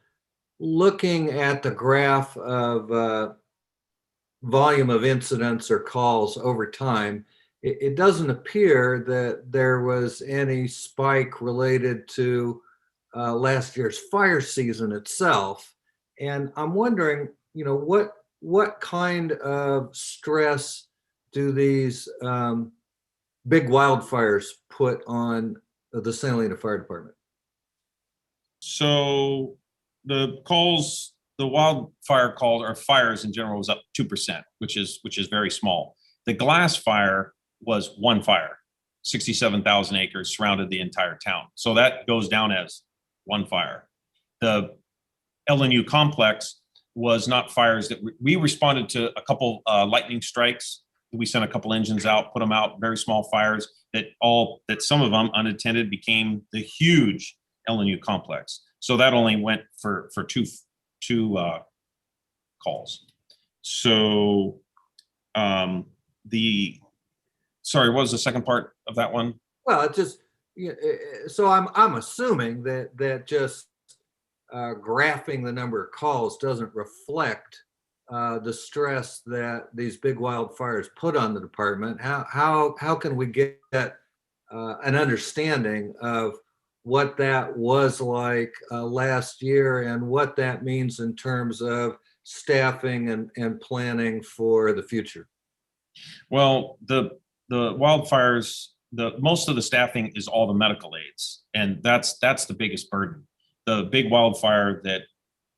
looking at the graph of volume of incidents or calls over time, it doesn't appear that there was any spike related to last year's fire season itself. And I'm wondering, what kind of stress do these big wildfires put on the St. Helena Fire Department? So the wildfire calls or fires in general was up 2%, which is very small. The glass fire was one fire, 67,000 acres surrounded the entire town. So that goes down as one fire. The LNU complex was not fires that we responded to a couple lightning strikes. We sent a couple engines out, put them out, very small fires that some of them unattended became the huge LNU complex. So that only went for two calls. So sorry, what was the second part of that one? Well, it just, so I'm assuming that just graphing the number of calls doesn't reflect the stress that these big wildfires put on the department. How can we get an understanding of what that was like last year and what that means in terms of staffing and planning for the future? Well, the wildfires, most of the staffing is all the medical aids, and that's the biggest burden. The big wildfire that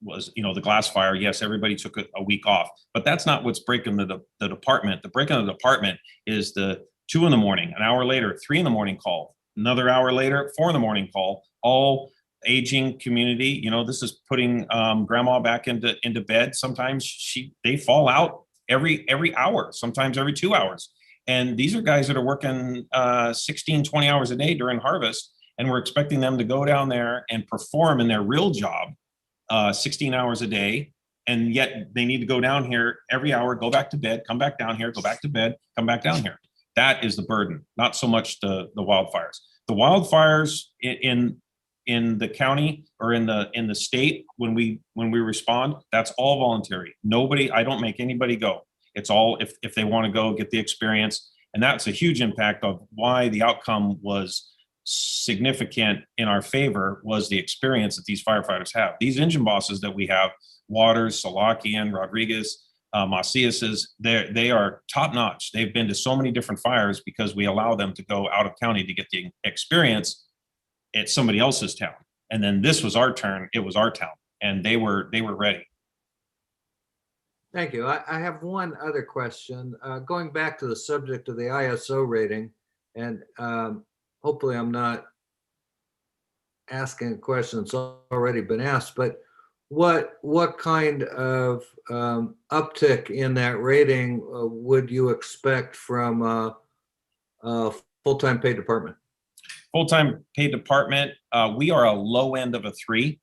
was, the glass fire, yes, everybody took a week off, but that's not what's breaking the department. The break in the department is the 2 in the morning, an hour later, 3 in the morning call, another hour later, 4 in the morning call, all aging community. This is putting grandma back into bed. Sometimes they fall out every hour, sometimes every 2 hours. And these are guys that are working 16, 20 hours a day during harvest. And we're expecting them to go down there and perform in their real job 16 hours a day. And yet they need to go down here every hour, go back to bed, come back down here, go back to bed, come back down here. That is the burden, not so much the wildfires. The wildfires in the county or in the state, when we respond, that's all voluntary. I don't make anybody go. It's all if they want to go get the experience. And that's a huge impact of why the outcome was significant in our favor, was the experience that these firefighters have. These engine bosses that we have, Waters, Salakian, Rodriguez, Macias's, they are top notch. They've been to so many different fires because we allow them to go out of county to get the experience at somebody else's town. And then this was our turn. It was our town, and they were ready. Thank you. I have one other question. Going back to the subject of the ISO rating, and hopefully I'm not asking a question that's already been asked, but what kind of uptick in that rating would you expect from a full-time paid department? Full-time paid department, we are a low end of a 3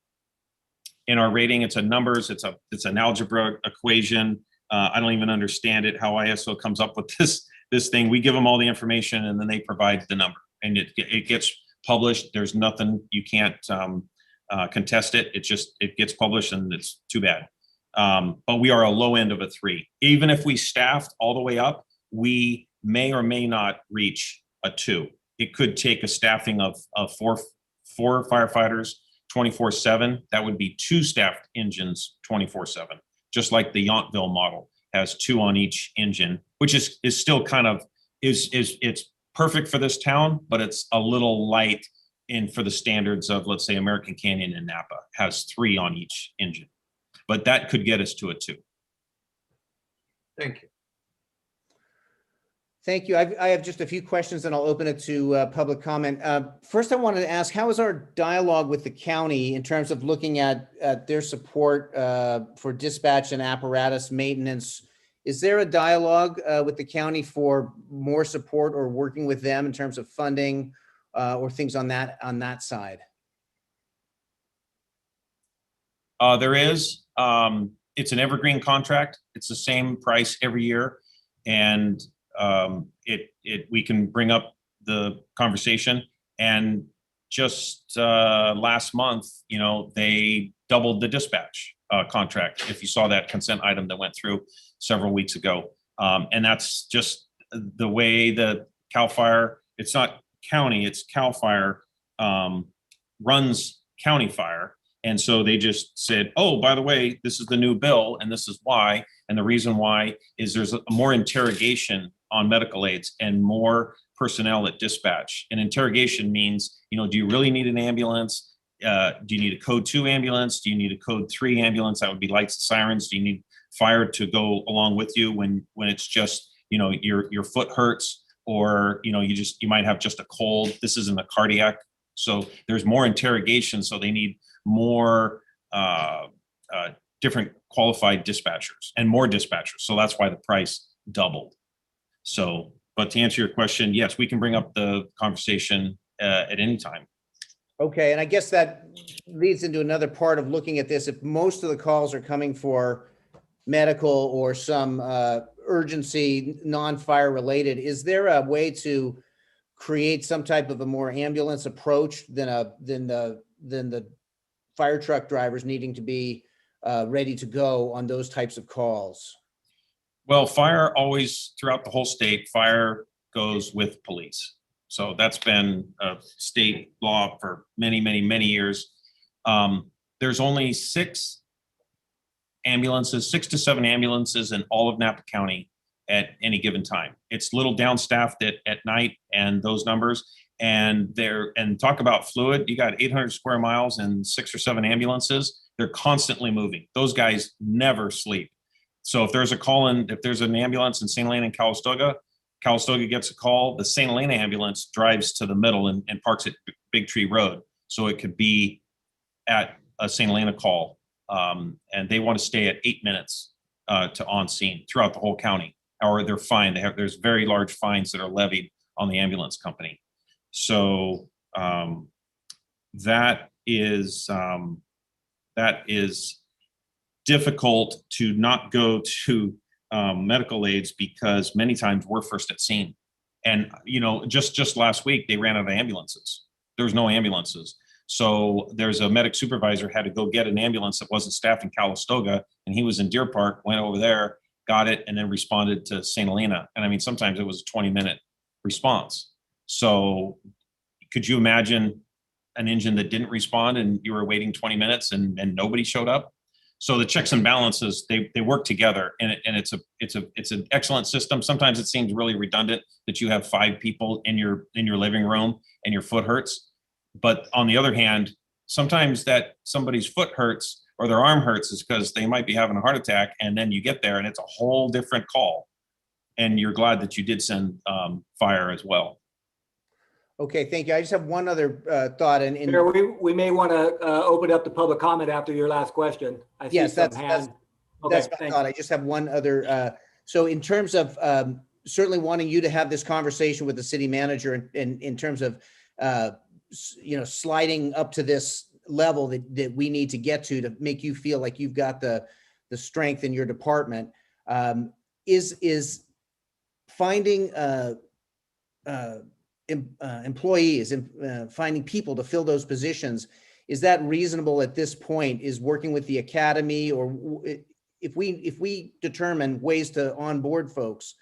in our rating. It's a numbers, it's an algebra equation. I don't even understand it, how ISO comes up with this thing. We give them all the information and then they provide the number, and it gets published. There's nothing, you can't contest it. It gets published, and it's too bad. But we are a low end of a 3. Even if we staffed all the way up, we may or may not reach a 2. It could take a staffing of four firefighters 24/7. That would be 2 staffed engines 24/7, just like the Yountville model has 2 on each engine, which is still kind of it's perfect for this town, but it's a little light for the standards of, let's say, American Canyon and Napa has 3 on each engine, but that could get us to a 2. Thank you. Thank you. I have just a few questions, and I'll open it to public comment. First, I wanted to ask, how is our dialogue with the county in terms of looking at their support for dispatch and apparatus maintenance? Is there a dialogue with the county for more support or working with them in terms of funding or things on that side? There is. It's an evergreen contract. It's the same price every year, and we can bring up the conversation. And just last month, they doubled the dispatch contract. If you saw that consent item that went through several weeks ago, and that's just the way the CAL FIRE. It's not county, it's CAL FIRE runs county fire. And so they just said, oh, by the way, this is the new bill, and this is why. And the reason why is there's more interrogation on medical aids and more personnel at dispatch. And interrogation means, do you really need an ambulance? Do you need a code 2 ambulance? Do you need a code 3 ambulance? That would be lights and sirens. Do you need fire to go along with you when it's just, your foot hurts, or, you might have just a cold. This isn't a cardiac. So there's more interrogation. So they need more different qualified dispatchers and more dispatchers. So that's why the price doubled. So, but to answer your question, yes, we can bring up the conversation at any time. Okay, and I guess that leads into another part of looking at this. If most of the calls are coming for medical or some urgency, non-fire related, is there a way to create some type of a more ambulance approach than the fire truck drivers needing to be ready to go on those types of calls? Well, fire always, throughout the whole state, fire goes with police. So that's been a state law for many, many, many years. There's only 6 to 7 ambulances in all of Napa County at any given time. It's a little downstaffed at night, and those numbers. And talk about fluid. You got 800 square miles and 6 or 7 ambulances. They're constantly moving. Those guys never sleep. So if there's if there's an ambulance in St. Helena and Calistoga gets a call, the St. Helena ambulance drives to the middle and parks at Big Tree Road. So it could be at a St. Helena call. And they want to stay at 8 minutes to on scene throughout the whole county, or they're fined. There's very large fines that are levied on the ambulance company. So that is difficult to not go to medical aids, because many times we're first at scene. And just last week they ran out of ambulances. There was no ambulances. So there's a medic supervisor had to go get an ambulance that wasn't staffed in Calistoga, and he was in Deer Park, went over there, got it, and then responded to St. Helena. And I mean, sometimes it was a 20-minute response. So could you imagine an engine that didn't respond and you were waiting 20 minutes and nobody showed up? So the checks and balances, they work together, and it's an excellent system. Sometimes it seems really redundant that you have 5 people in your living room and your foot hurts. But on the other hand, sometimes that somebody's foot hurts or their arm hurts is because they might be having a heart attack, and then you get there and it's a whole different call. And you're glad that you did send fire as well. Okay, thank you. I just have one other thought, and Mayor, we may want to open up the public comment after your last question. I see yes, some that's hands. that's Okay, my thanks. thought. I just have one other. So in terms of certainly wanting you to have this conversation with the city manager, and in terms of sliding up to this level that we need to get to make you feel like you've got the strength in your department, is finding employees and finding people to fill those positions. Is that reasonable at this point? Is working with the academy, or if we determine ways to onboard folks,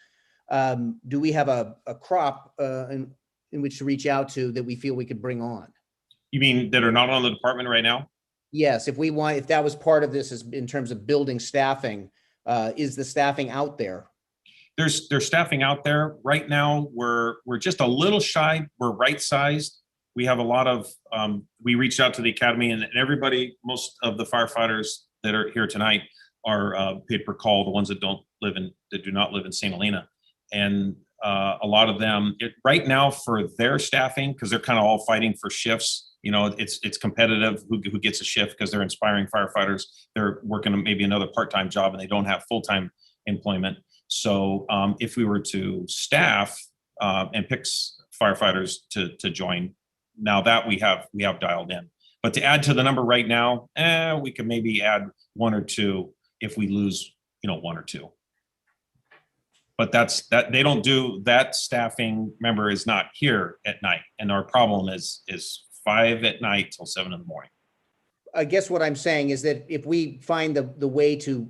do we have a crop in which to reach out to that we feel we could bring on? You mean that are not on the department right now? Yes, if that was part of this, is in terms of building staffing, is the staffing out there? There's staffing out there right now. We're just a little shy. We're right sized. We have a lot of, we reached out to the academy, and everybody, most of the firefighters that are here tonight are paid per call, the ones that do not live in St. Helena. And a lot of them right now for their staffing, because they're kind of all fighting for shifts. It's competitive who gets a shift, because they're inspiring firefighters. They're working maybe another part-time job and they don't have full-time employment. So if we were to staff and pick firefighters to join, now that we have dialed in. But to add to the number right now, we could maybe add one or two if we lose, one or two. But that they don't do that. Staffing member is not here at night, and our problem is 5 at night till 7 in the morning. I guess what I'm saying is that if we find the way to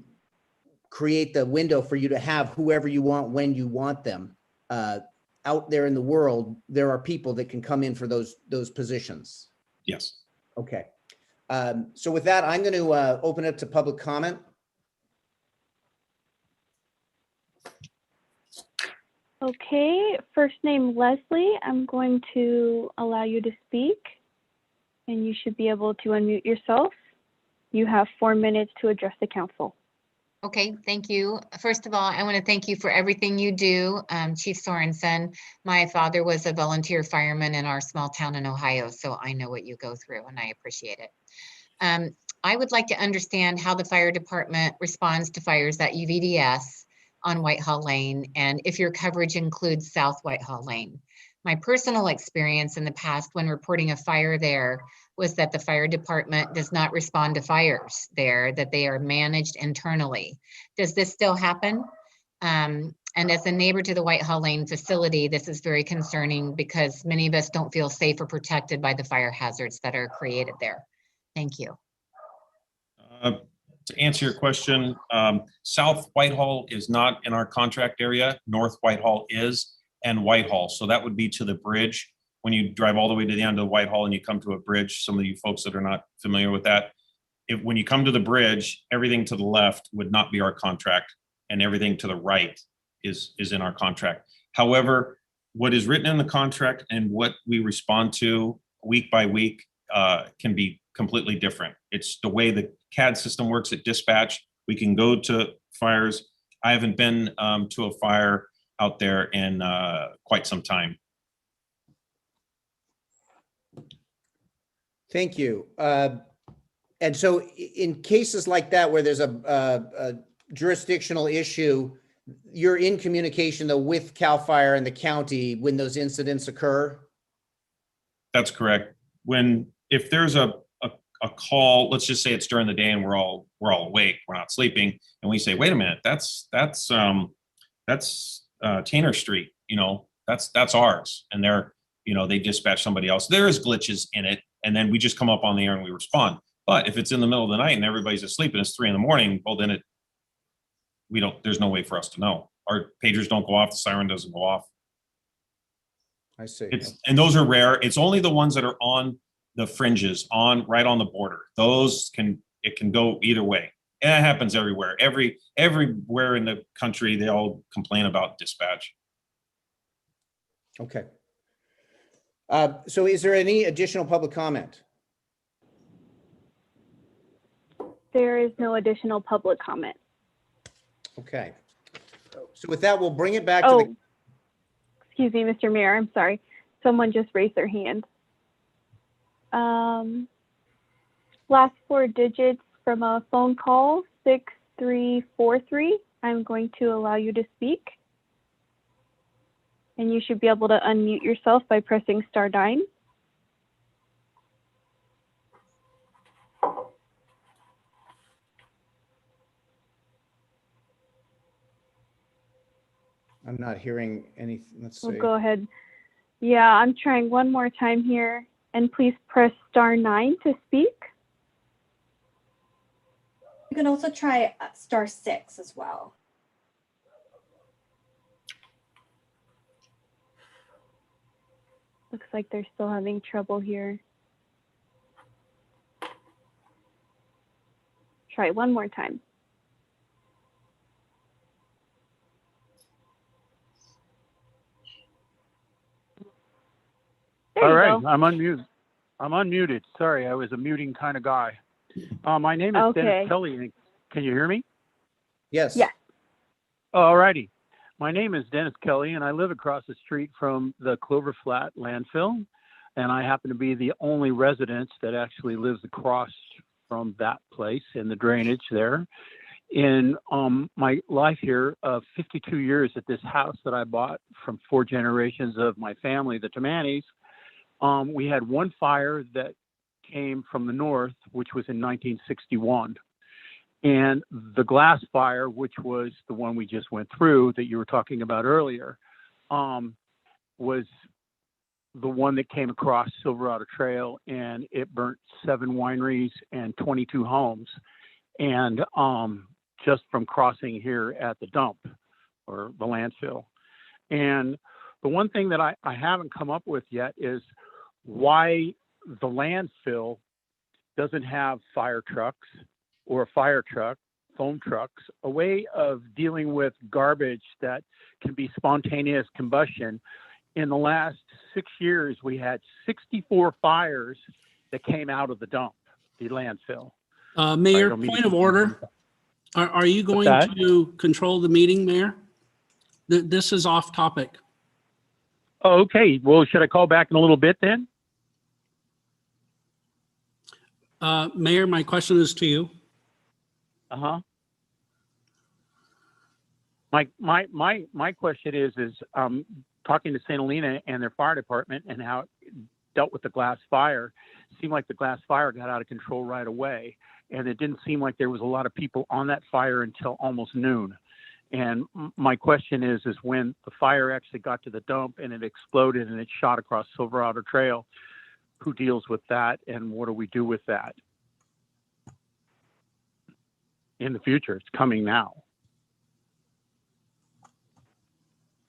create the window for you to have whoever you want when you want them out there in the world, there are people that can come in for those positions. Yes. Okay. So with that, I'm going to open it to public comment. Okay, first name Leslie, I'm going to allow you to speak, and you should be able to unmute yourself. You have 4 minutes to address the council. Okay, thank you. First of all, I want to thank you for everything you do, Chief Sorensen. My father was a volunteer fireman in our small town in Ohio, so I know what you go through, and I appreciate it. I would like to understand how the fire department responds to fires at UVDS on Whitehall Lane, and if your coverage includes South Whitehall Lane. My personal experience in the past when reporting a fire there was that the fire department does not respond to fires there, that they are managed internally. Does this still happen? And as a neighbor to the Whitehall Lane facility, this is very concerning because many of us don't feel safe or protected by the fire hazards that are created there. Thank you. To answer your question, South Whitehall is not in our contract area. North Whitehall is, and Whitehall. So that would be to the bridge. When you drive all the way to the end of Whitehall and you come to a bridge, some of you folks that are not familiar with that, when you come to the bridge, everything to the left would not be our contract, and everything to the right is in our contract. However, what is written in the contract and what we respond to week by week can be completely different. It's the way the CAD system works at dispatch. We can go to fires. I haven't been to a fire out there in quite some time. Thank you. And so in cases like that, where there's a jurisdictional issue, you're in communication though with CAL FIRE and the county when those incidents occur? That's correct. If there's a call, let's just say it's during the day and we're all awake, we're not sleeping, and we say, wait a minute, that's Tanner Street, that's ours, and they dispatch somebody else. There is glitches in it, and then we just come up on the air and we respond. But if it's in the middle of the night and everybody's asleep and it's 3 a.m, well, then there's no way for us to know. Our pagers don't go off, the siren doesn't go off. I see. And those are rare. It's only the ones that are on the fringes, right on the border. It can go either way. And that happens everywhere. Everywhere in the country, they all complain about dispatch. Okay. So is there any additional public comment? There is no additional public comment. Okay. So with that, we'll bring it back to Oh, excuse me, Mr. Mayor, I'm sorry. Someone just raised their hand. Last four digits from a phone call, 6343. I'm going to allow you to speak. And you should be able to unmute yourself by pressing *9. I'm not hearing anything. Let's see. We'll go ahead. Yeah, I'm trying one more time here. And please press *9 to speak. You can also try *6 as well. Looks like they're still having trouble here. Try it one more time. There All you right, go. I'm unmuted. I'm unmuted. Sorry, I was a muting kind of guy. My name is Okay. Dennis Kelly. Can you hear me? Yes. Yes. All righty. My name is Dennis Kelly, and I live across the street from the Clover Flat landfill. And I happen to be the only resident that actually lives across from that place in the drainage there. In my life here of 52 years at this house that I bought from 4 generations of my family, the Tamanis, we had one fire that came from the north, which was in 1961. And the glass fire, which was the one we just went through that you were talking about earlier, was the one that came across Silverado Trail, and it burnt 7 wineries and 22 homes. And just from crossing here at the dump or the landfill. And the one thing that I haven't come up with yet is why the landfill doesn't have fire trucks or a fire truck, foam trucks, a way of dealing with garbage that can be spontaneous combustion. In the last 6 years, we had 64 fires that came out of the dump, the landfill. Mayor, don't mean to point of keep- order. Are you going that? to control the meeting, Mayor? This is off topic. Oh, okay. Well, should I call back in a little bit then? Mayor, my question is to you. Uh-huh. My question is talking to St. Helena and their fire department and how it dealt with the glass fire. It seemed like the glass fire got out of control right away. And it didn't seem like there was a lot of people on that fire until almost noon. And my question is when the fire actually got to the dump and it exploded and it shot across Silverado Trail, who deals with that and what do we do with that in the future? It's coming now.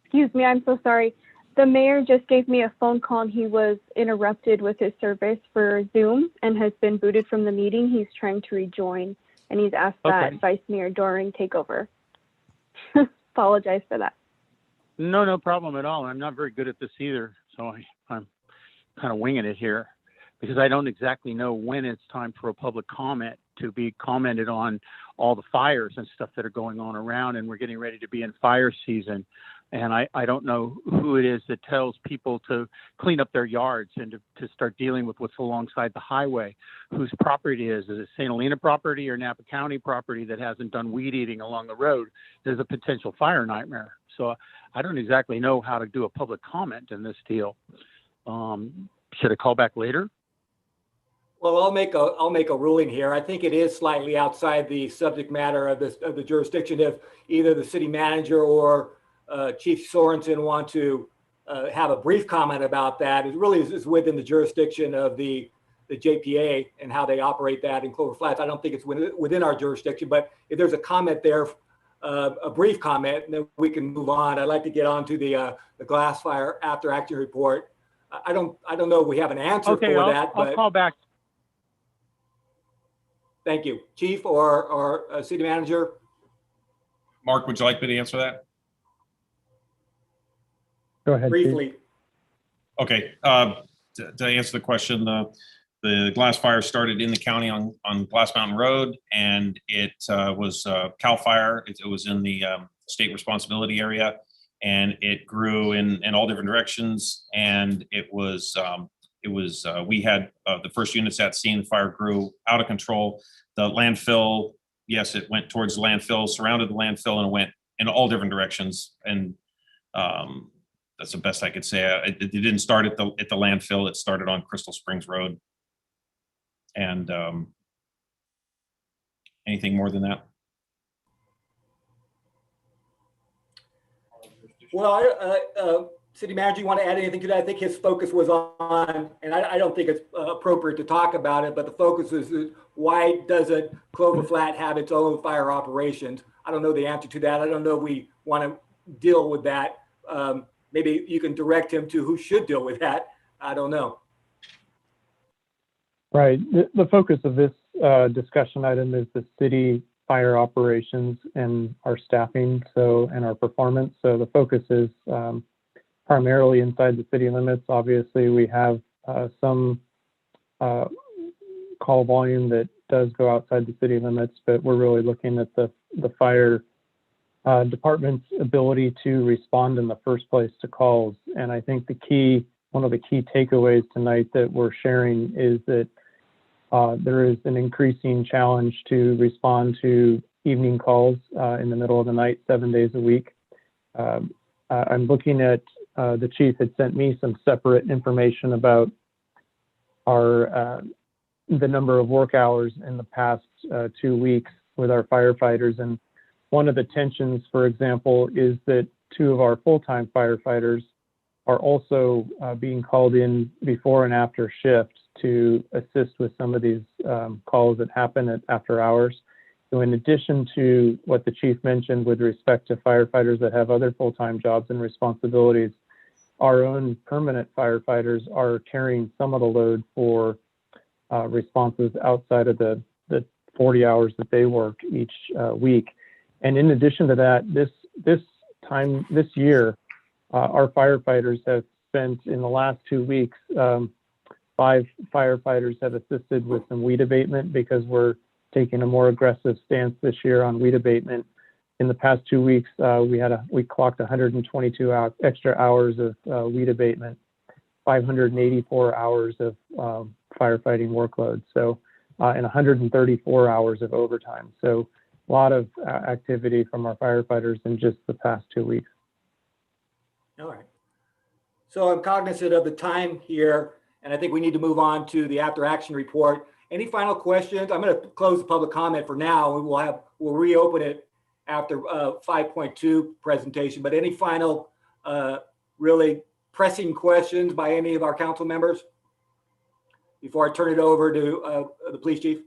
Excuse me, I'm so sorry. The mayor just gave me a phone call and he was interrupted with his service for Zoom and has been booted from the meeting. He's trying to rejoin and he's asked that Vice Mayor Doring take over. Apologize for that. No problem at all. I'm not very good at this either. So I'm kind of winging it here because I don't exactly know when it's time for a public comment to be commented on all the fires and stuff that are going on around, and we're getting ready to be in fire season. And I don't know who it is that tells people to clean up their yards and to start dealing with what's alongside the highway, whose property is. Is it St. Helena property or Napa County property that hasn't done weed eating along the road? There's a potential fire nightmare. So I don't exactly know how to do a public comment in this deal. Should I call back later? Well, I'll make a ruling here. I think it is slightly outside the subject matter of the jurisdiction. If either the city manager or Chief Sorensen want to have a brief comment about that, it really is within the jurisdiction of the JPA and how they operate that in Clover Flats. I don't think it's within our jurisdiction, but if there's a comment there, a brief comment, then we can move on. I'd like to get on to the glass fire after action report. I don't know if we have an answer for that, but I'll call back. Thank you. Chief or city manager? Mark, would you like me to answer that? Go ahead. Chief. Briefly. Okay, to answer the question, the Glass Fire started in the county on Glass Mountain Road, and it was CAL FIRE. It was in the state responsibility area, and it grew in all different directions. And we had the first units at scene. The fire grew out of control. The landfill, yes, it went towards the landfill, surrounded the landfill, and it went in all different directions. And that's the best I could say. It didn't start at the landfill. It started on Crystal Springs Road. And anything more than that? Well, City Manager, you want to add anything to that? I think his focus was on, and I don't think it's appropriate to talk about it, but the focus is why doesn't Clover Flat have its own fire operations? I don't know the answer to that. I don't know if we want to deal with that. Maybe you can direct him to who should deal with that. I don't know. Right. The focus of this discussion item is the city fire operations and our staffing, and our performance. So the focus is primarily inside the city limits. Obviously, we have some call volume that does go outside the city limits, but we're really looking at the fire department's ability to respond in the first place to calls. And I think one of the key takeaways tonight that we're sharing is that there is an increasing challenge to respond to evening calls in the middle of the night, 7 days a week. I'm looking at the chief had sent me some separate information about the number of work hours in the past 2 weeks with our firefighters. And one of the tensions, for example, is that 2 of our full-time firefighters are also being called in before and after shift to assist with some of these calls that happen after hours. So in addition to what the chief mentioned with respect to firefighters that have other full-time jobs and responsibilities, our own permanent firefighters are carrying some of the load for responses outside of the 40 hours that they work each week. And in addition to that, this year, our firefighters have spent in the last 2 weeks, 5 firefighters have assisted with some weed abatement because we're taking a more aggressive stance this year on weed abatement. In the past 2 weeks, we clocked 122 extra hours of weed abatement, 584 hours of firefighting workload, and 134 hours of overtime. So a lot of activity from our firefighters in just the past 2 weeks. All right. So I'm cognizant of the time here, and I think we need to move on to the after action report. Any final questions? I'm going to close the public comment for now. We'll reopen it after 5.2 presentation, but any final really pressing questions by any of our council members before I turn it over to the police chief?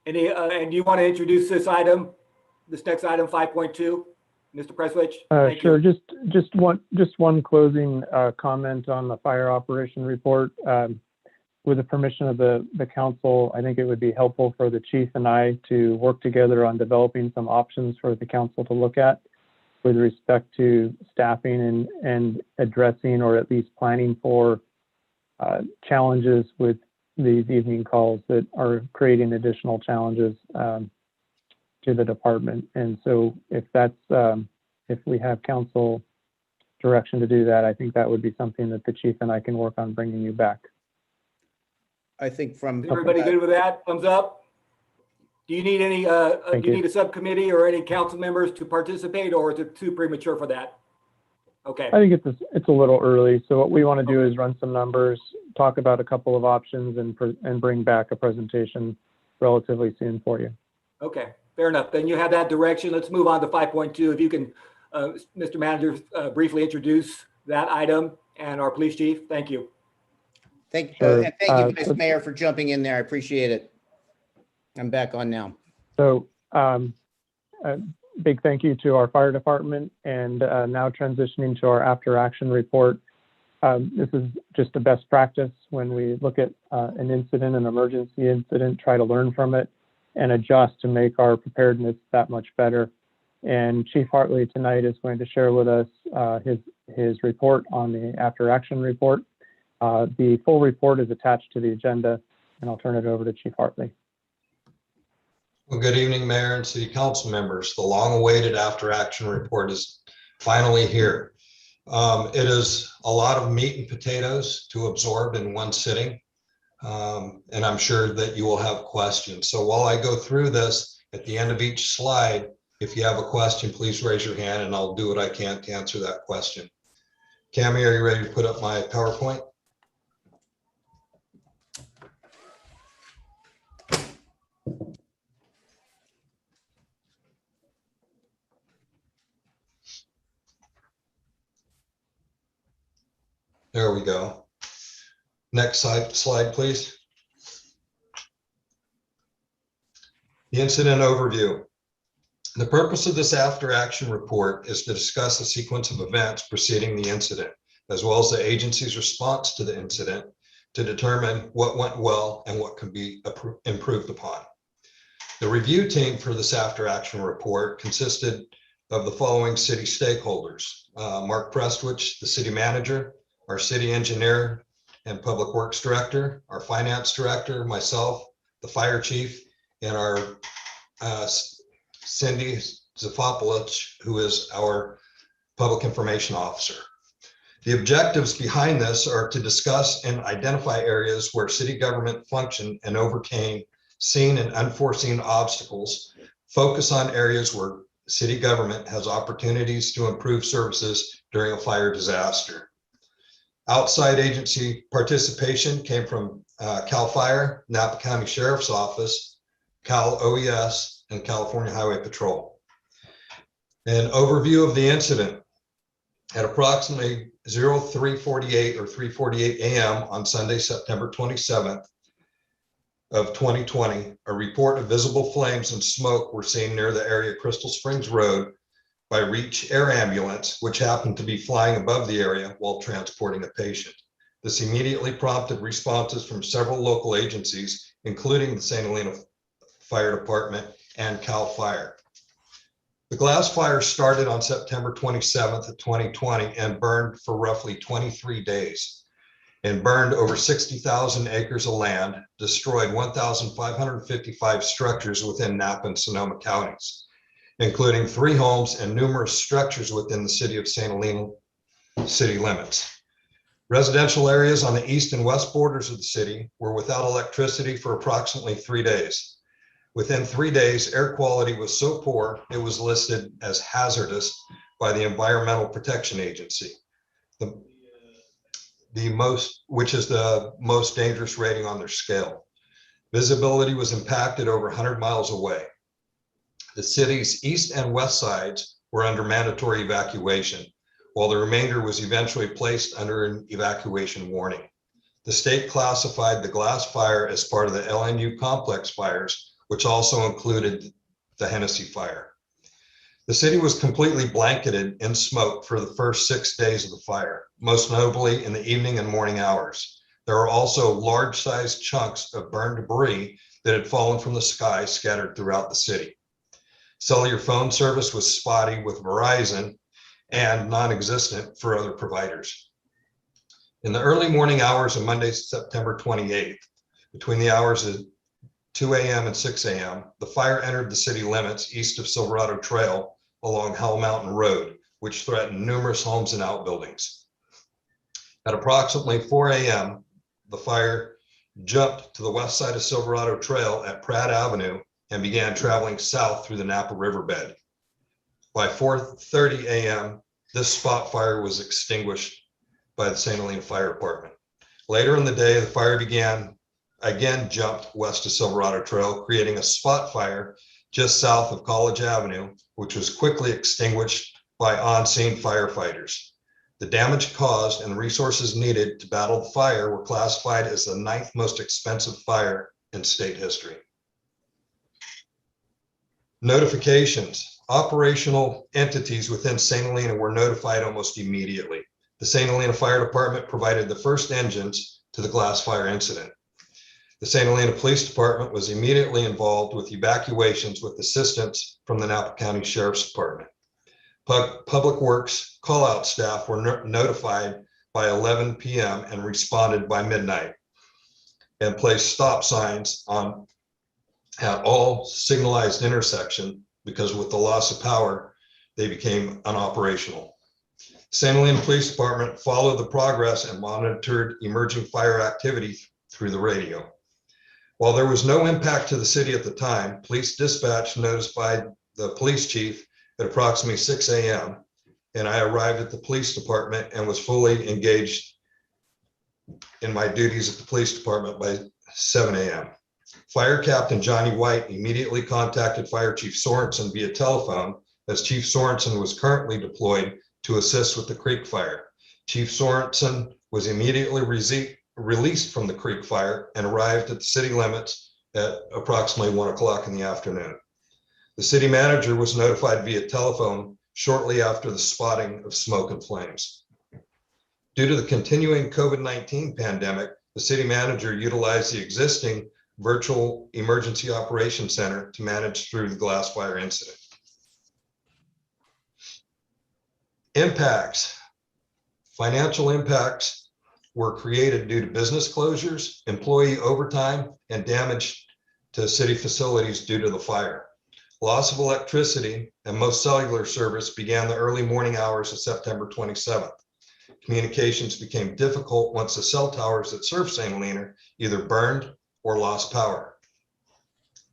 And you want to introduce this next item, 5.2, Mr. Presswich? Sure. Just one closing comment on the fire operation report. With the permission of the council, I think it would be helpful for the chief and I to work together on developing some options for the council to look at with respect to staffing and addressing or at least planning for challenges with these evening calls that are creating additional challenges to the department. And so if we have council direction to do that, I think that would be something that the chief and I can work on bringing you back. I think from everybody good with that? Thumbs up. Do you need any? Do you need a subcommittee or any council members to participate, or is it too premature for that? Okay. I think it's a little early. So what we want to do is run some numbers, talk about a couple of options, and bring back a presentation relatively soon for you. Okay, fair enough. Then you have that direction. Let's move on to 5.2. If you can, Mr. Manager, briefly introduce that item and our police chief. Thank you. Thank you, Vice Mayor, for jumping in there. I appreciate it. I'm back on now. So a big thank you to our fire department, and now transitioning to our after action report. This is just a best practice when we look at an incident, an emergency incident, try to learn from it and adjust to make our preparedness that much better. And Chief Hartley tonight is going to share with us his report on the after action report. The full report is attached to the agenda, and I'll turn it over to Chief Hartley. Well, good evening, Mayor and City Council members. The long-awaited after action report is finally here. It is a lot of meat and potatoes to absorb in one sitting, and I'm sure that you will have questions. So while I go through this, at the end of each slide, if you have a question, please raise your hand and I'll do what I can to answer that question. Cami, are you ready to put up my PowerPoint? There we go. Next slide, please. The incident overview. The purpose of this after action report is to discuss the sequence of events preceding the incident, as well as the agency's response to the incident to determine what went well and what can be improved upon. The review team for this after action report consisted of the following city stakeholders: Mark Prestwich, the city manager, our city engineer and public works director, our finance director, myself, the fire chief, and our Cindy Zafopoulos, who is our public information officer. The objectives behind this are to discuss and identify areas where city government functioned and overcame seen and unforeseen obstacles, focus on areas where city government has opportunities to improve services during a fire disaster. Outside agency participation came from CAL FIRE, Napa County Sheriff's Office, Cal OES, and California Highway Patrol. An overview of the incident. At approximately 03:48 or 3:48 a.m. on Sunday, September 27th of 2020, a report of visible flames and smoke were seen near the area of Crystal Springs Road by Reach Air Ambulance, which happened to be flying above the area while transporting a patient. This immediately prompted responses from several local agencies, including the St. Helena Fire Department and CAL FIRE. The glass fire started on September 27th of 2020 and burned for roughly 23 days and burned over 60,000 acres of land, destroyed 1,555 structures within Napa and Sonoma counties, including 3 homes and numerous structures within the city of St. Helena city limits. Residential areas on the east and west borders of the city were without electricity for approximately 3 days. Within 3 days, air quality was so poor, it was listed as hazardous by the Environmental Protection Agency, which is the most dangerous rating on their scale. Visibility was impacted over 100 miles away. The city's east and west sides were under mandatory evacuation, while the remainder was eventually placed under an evacuation warning. The state classified the glass fire as part of the LNU complex fires, which also included the Hennessy fire. The city was completely blanketed in smoke for the first 6 days of the fire, most notably in the evening and morning hours. There were also large-sized chunks of burned debris that had fallen from the sky scattered throughout the city. Cellular phone service was spotty with Verizon and non-existent for other providers. In the early morning hours of Monday, September 28th, between the hours of 2 a.m. and 6 a.m., the fire entered the city limits east of Silverado Trail along Howell Mountain Road, which threatened numerous homes and outbuildings. At approximately 4 a.m., the fire jumped to the west side of Silverado Trail at Pratt Avenue and began traveling south through the Napa Riverbed. By 4:30 a.m., this spot fire was extinguished by the St. Helena Fire Department. Later in the day, the fire again jumped west of Silverado Trail, creating a spot fire just south of College Avenue, which was quickly extinguished by on-scene firefighters. The damage caused and resources needed to battle the fire were classified as the 9th most expensive fire in state history. Notifications. Operational entities within St. Helena were notified almost immediately. The St. Helena Fire Department provided the first engines to the glass fire incident. The St. Helena Police Department was immediately involved with evacuations with assistance from the Napa County Sheriff's Department. Public Works call-out staff were notified by 11 p.m. and responded by midnight, and placed stop signs at all signalized intersections because with the loss of power, they became unoperational. St. Helena Police Department followed the progress and monitored emerging fire activity through the radio. While there was no impact to the city at the time, police dispatch notified the police chief at approximately 6 a.m. and I arrived at the police department and was fully engaged in my duties at the police department by 7 a.m. Fire Captain Johnny White immediately contacted Fire Chief Sorensen via telephone, as Chief Sorensen was currently deployed to assist with the Creek Fire. Chief Sorensen was immediately released from the Creek Fire and arrived at the city limits at approximately 1 o'clock in the afternoon. The city manager was notified via telephone shortly after the spotting of smoke and flames. Due to the continuing COVID-19 pandemic, the city manager utilized the existing virtual emergency operations center to manage through the glass fire incident. Impacts. Financial impacts were created due to business closures, employee overtime, and damage to city facilities due to the fire. Loss of electricity and most cellular service began the early morning hours of September 27th. Communications became difficult once the cell towers that serve St. Helena either burned or lost power.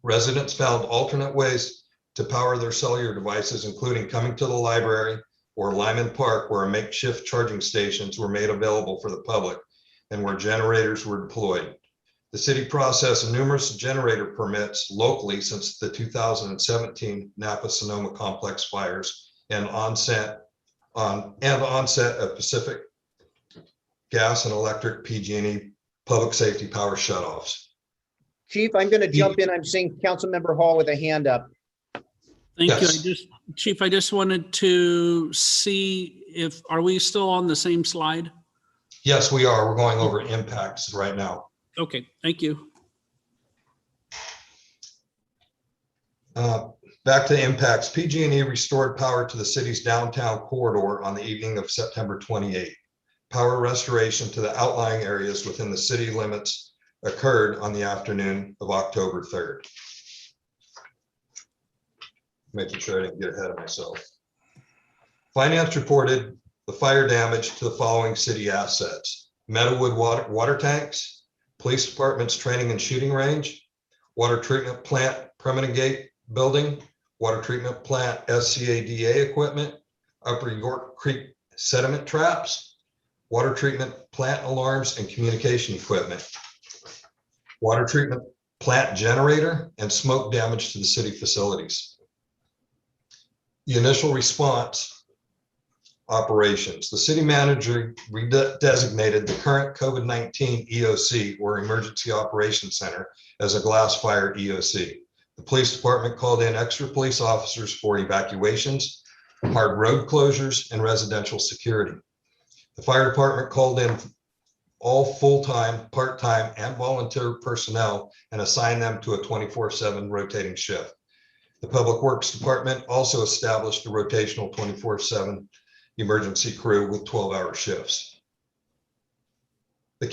Residents found alternate ways to power their cellular devices, including coming to the library or Lyman Park, where makeshift charging stations were made available for the public and where generators were deployed. The city processed numerous generator permits locally since the 2017 Napa-Sonoma complex fires and onset of Pacific Gas and Electric PG&E public safety power shutoffs. Chief, I'm going to jump in. I'm seeing Councilmember Hall with a hand up. Thank Yes. you. Chief, I just wanted to see are we still on the same slide? Yes, we are. We're going over impacts right now. Okay, thank you. Back to impacts. PG&E restored power to the city's downtown corridor on the evening of September 28th. Power restoration to the outlying areas within the city limits occurred on the afternoon of October 3rd. Making sure I didn't get ahead of myself. Finance reported the fire damage to the following city assets: Meadowwood water tanks, police department's training and shooting range, water treatment plant permanent gate building, water treatment plant SCADA equipment, Upper York Creek sediment traps, water treatment plant alarms and communication equipment, water treatment plant generator, and smoke damage to the city facilities. The initial response operations. The city manager redesignated the current COVID-19 EOC, or Emergency Operations Center, as a glass fire EOC. The police department called in extra police officers for evacuations, hard road closures, and residential security. The fire department called in all full-time, part-time, and volunteer personnel and assigned them to a 24/7 rotating shift. The Public Works Department also established a rotational 24/7 emergency crew with 12-hour shifts. The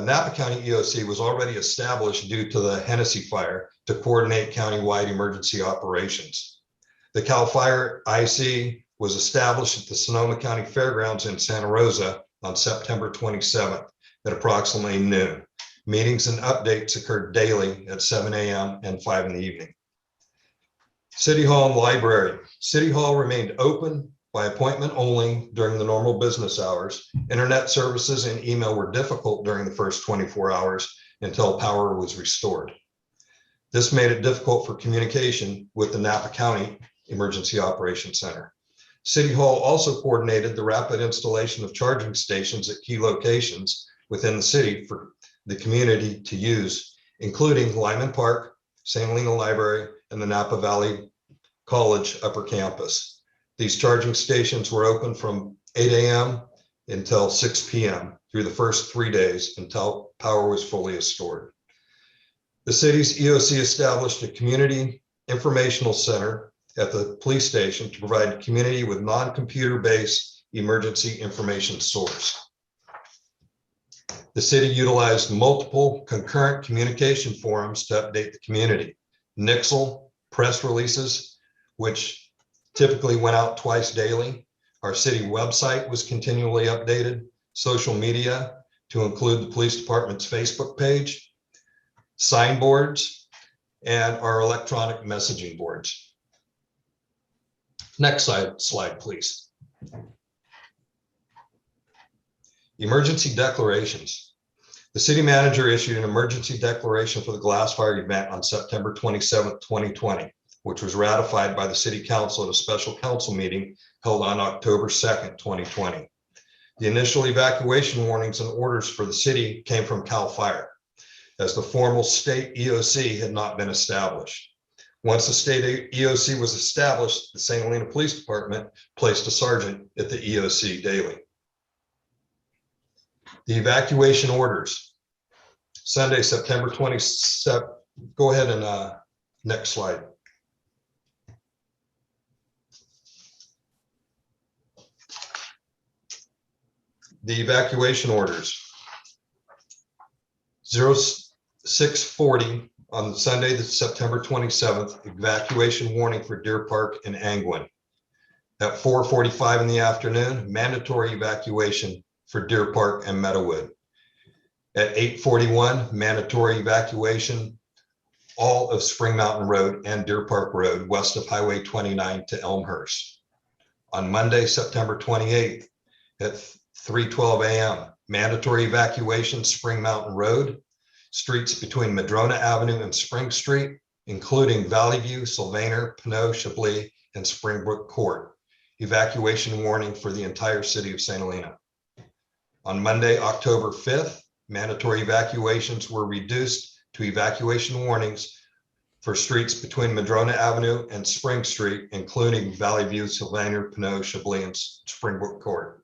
Napa County EOC was already established due to the Hennessy fire to coordinate countywide emergency operations. The CAL FIRE IC was established at the Sonoma County Fairgrounds in Santa Rosa on September 27th at approximately noon. Meetings and updates occurred daily at 7 a.m. and 5 in the evening. City Hall and Library. City Hall remained open by appointment only during the normal business hours. Internet services and email were difficult during the first 24 hours until power was restored. This made it difficult for communication with the Napa County Emergency Operations Center. City Hall also coordinated the rapid installation of charging stations at key locations within the city for the community to use, including Lyman Park, St. Helena Library, and the Napa Valley College upper campus. These charging stations were open from 8 a.m. until 6 p.m. through the first 3 days until power was fully restored. The city's EOC established a community informational center at the police station to provide community with non-computer-based emergency information source. The city utilized multiple concurrent communication forums to update the community. Nixle press releases, which typically went out twice daily. Our city website was continually updated. Social media, to include the police department's Facebook page, signboards, and our electronic messaging boards. Next slide, please. Emergency declarations. The city manager issued an emergency declaration for the glass fire event on September 27th, 2020, which was ratified by the city council at a special council meeting held on October 2nd, 2020. The initial evacuation warnings and orders for the city came from CAL FIRE, as the formal state EOC had not been established. Once the state EOC was established, the St. Helena Police Department placed a sergeant at the EOC daily. The evacuation orders. Sunday, September 27th. Go ahead and next slide. The evacuation orders. 0640 on Sunday, September 27th, evacuation warning for Deer Park and Angwin. At 4:45 in the afternoon, mandatory evacuation for Deer Park and Meadowood. At 8:41, mandatory evacuation, all of Spring Mountain Road and Deer Park Road, west of Highway 29 to Elmhurst. On Monday, September 28th, at 3:12 a.m., mandatory evacuation, Spring Mountain Road, streets between Madrona Avenue and Spring Street, including Valley View, Sylvaner, Pinot, Chablis, and Springbrook Court. Evacuation warning for the entire city of St. Helena. On Monday, October 5th, mandatory evacuations were reduced to evacuation warnings for streets between Madrona Avenue and Spring Street, including Valley View, Sylvaner, Pinot, Chablis, and Springbrook Court.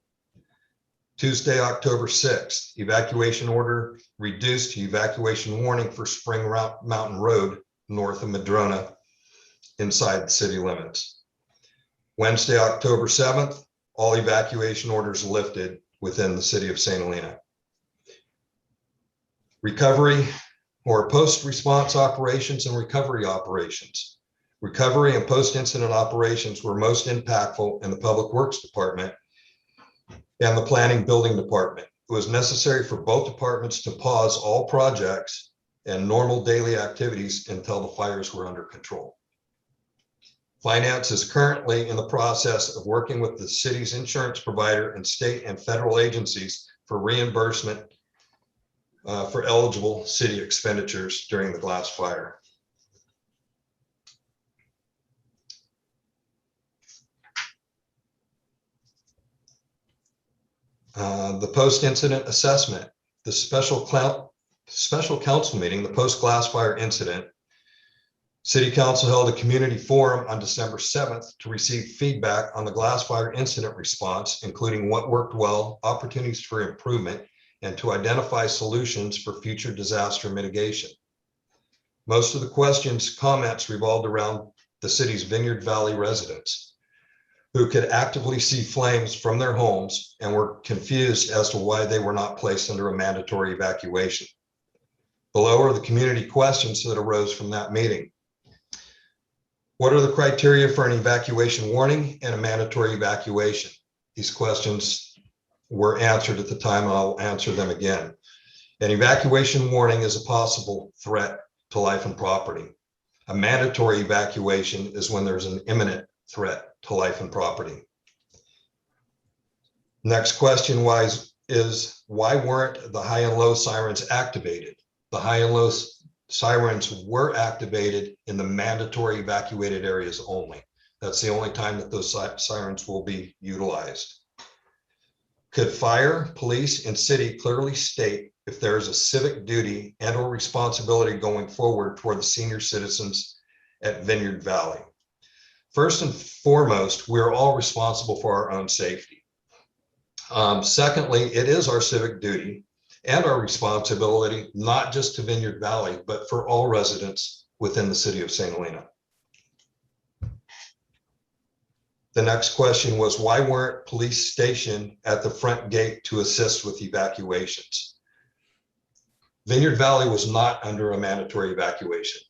Tuesday, October 6th, evacuation order reduced to evacuation warning for Spring Mountain Road, north of Madrona, inside the city limits. Wednesday, October 7th, all evacuation orders lifted within the city of St. Helena. Recovery or post-response operations and recovery operations. Recovery and post-incident operations were most impactful in the Public Works Department and the Planning Building Department. It was necessary for both departments to pause all projects and normal daily activities until the fires were under control. Finance is currently in the process of working with the city's insurance provider and state and federal agencies for reimbursement for eligible city expenditures during the glass fire. The post-incident assessment, the special council meeting, the post-glass fire incident. City Council held a community forum on December 7th to receive feedback on the glass fire incident response, including what worked well, opportunities for improvement, and to identify solutions for future disaster mitigation. Most of the comments revolved around the city's Vineyard Valley residents, who could actively see flames from their homes and were confused as to why they were not placed under a mandatory evacuation. Below are the community questions that arose from that meeting. What are the criteria for an evacuation warning and a mandatory evacuation? These questions were answered at the time, and I'll answer them again. An evacuation warning is a possible threat to life and property. A mandatory evacuation is when there's an imminent threat to life and property. Next question is why weren't the high and low sirens activated? The high and low sirens were activated in the mandatory evacuated areas only. That's the only time that those sirens will be utilized. Could fire, police, and city clearly state if there is a civic duty and or responsibility going forward toward the senior citizens at Vineyard Valley? First and foremost, we're all responsible for our own safety. Secondly, it is our civic duty and our responsibility, not just to Vineyard Valley, but for all residents within the city of St. Helena. The next question was, why weren't police stationed at the front gate to assist with evacuations? Vineyard Valley was not under a mandatory evacuation.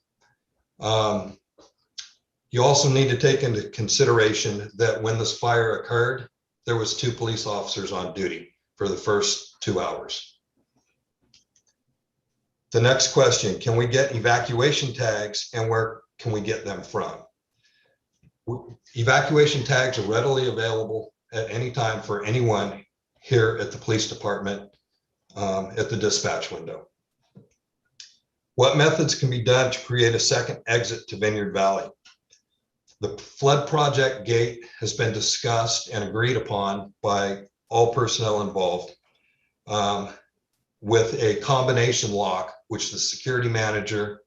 You also need to take into consideration that when this fire occurred, there was 2 police officers on duty for the first 2 hours. The next question, can we get evacuation tags and where can we get them from? Evacuation tags are readily available at any time for anyone here at the police department at the dispatch window. What methods can be done to create a second exit to Vineyard Valley? The flood project gate has been discussed and agreed upon by all personnel involved with a combination lock, which the security manager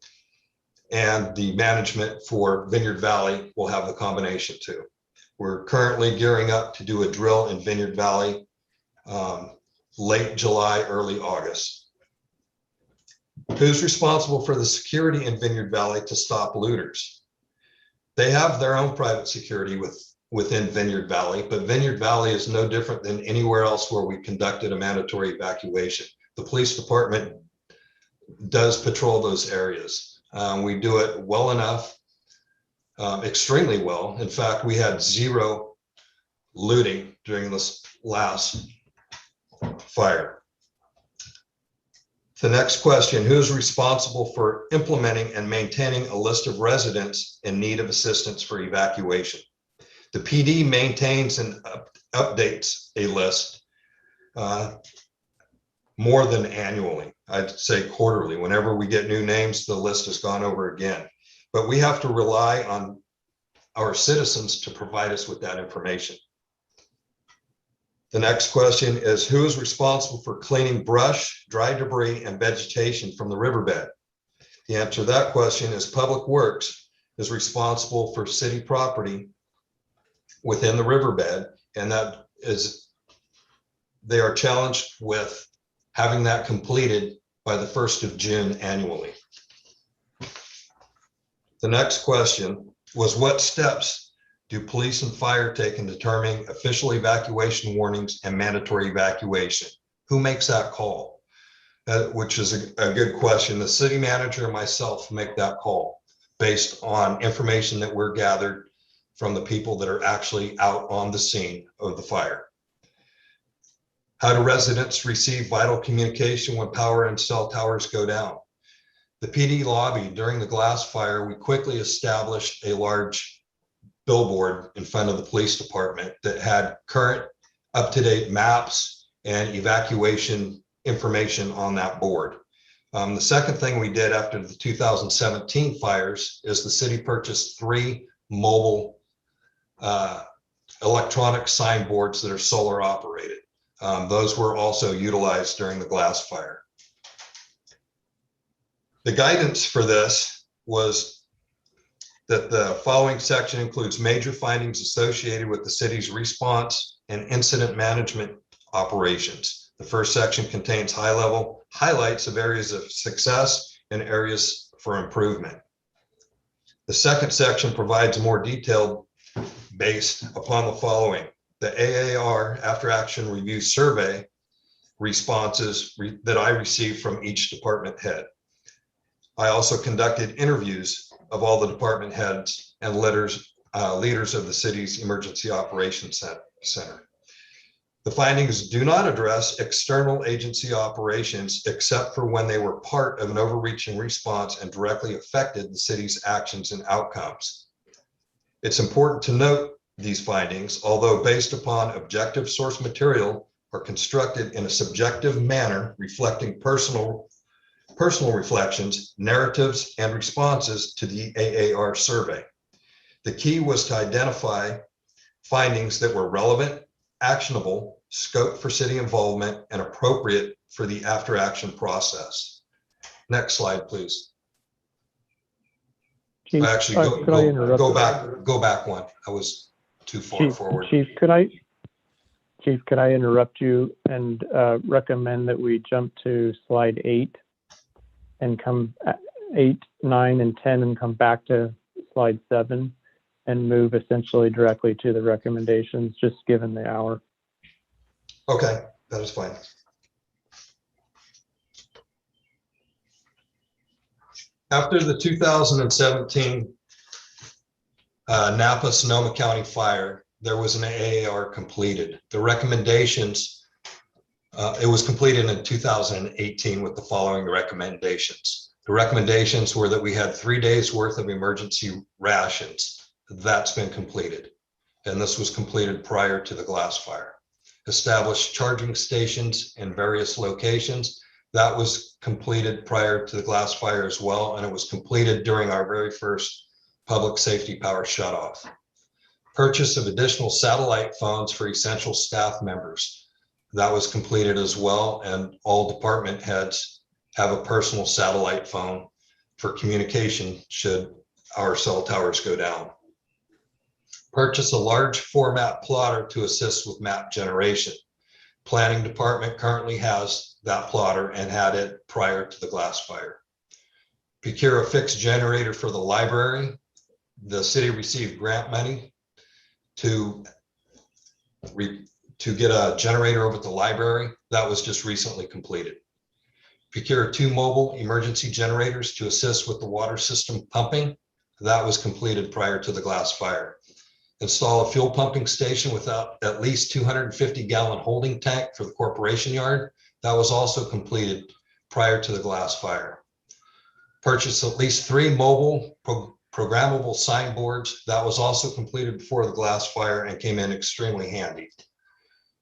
and the management for Vineyard Valley will have the combination to. We're currently gearing up to do a drill in Vineyard Valley late July, early August. Who's responsible for the security in Vineyard Valley to stop looters? They have their own private security within Vineyard Valley, but Vineyard Valley is no different than anywhere else where we conducted a mandatory evacuation. The police department does patrol those areas. We do it well enough, extremely well. In fact, we had 0 looting during this last fire. The next question, who is responsible for implementing and maintaining a list of residents in need of assistance for evacuation? The PD maintains and updates a list more than annually. I'd say quarterly. Whenever we get new names, the list has gone over again. But we have to rely on our citizens to provide us with that information. The next question is, who is responsible for cleaning brush, dry debris, and vegetation from the riverbed? The answer to that question is Public Works is responsible for city property within the riverbed, and that is, they are challenged with having that completed by the 1st of June annually. The next question was, what steps do police and fire take in determining official evacuation warnings and mandatory evacuation? Who makes that call? Which is a good question. The city manager and myself make that call based on information that we're gathered from the people that are actually out on the scene of the fire. How do residents receive vital communication when power and cell towers go down? The PD lobby during the glass fire, we quickly established a large billboard in front of the police department that had current up-to-date maps and evacuation information on that board. The second thing we did after the 2017 fires is the city purchased 3 mobile electronic signboards that are solar operated. Those were also utilized during the glass fire. The guidance for this was that the following section includes major findings associated with the city's response and incident management operations. The first section contains high-level highlights of areas of success and areas for improvement. The second section provides more detailed based upon the following: the AAR after action review survey responses that I received from each department head. I also conducted interviews of all the department heads and leaders of the city's emergency operations center. The findings do not address external agency operations except for when they were part of an overreaching response and directly affected the city's actions and outcomes. It's important to note these findings, although based upon objective source material, are constructed in a subjective manner reflecting personal reflections, narratives, and responses to the AAR survey. The key was to identify findings that were relevant, actionable, scope for city involvement, and appropriate for the after action process. Next slide, please. Chief, Actually, go back one. I was too far forward. Chief, could I Chief, could I interrupt you and recommend that we jump to slide 8 and come 8, 9, and 10 and come back to slide 7 and move essentially directly to the recommendations, just given the hour. Okay, that is fine. After the 2017 Napa Sonoma County fire, there was an AAR completed. The recommendations, it was completed in 2018 with the following recommendations. The recommendations were that we had 3 days worth of emergency rations. That's been completed. And this was completed prior to the glass fire. Establish charging stations in various locations. That was completed prior to the glass fire as well. And it was completed during our very first public safety power shutoff. Purchase of additional satellite phones for essential staff members. That was completed as well. And all department heads have a personal satellite phone for communication should our cell towers go down. Purchase a large format plotter to assist with map generation. Planning department currently has that plotter and had it prior to the glass fire. Procure a fixed generator for the library. The city received grant money to get a generator over at the library. That was just recently completed. Procure 2 mobile emergency generators to assist with the water system pumping. That was completed prior to the glass fire. Install a fuel pumping station with at least 250-gallon holding tank for the corporation yard. That was also completed prior to the glass fire. Purchase at least 3 mobile programmable signboards. That was also completed before the glass fire and came in extremely handy.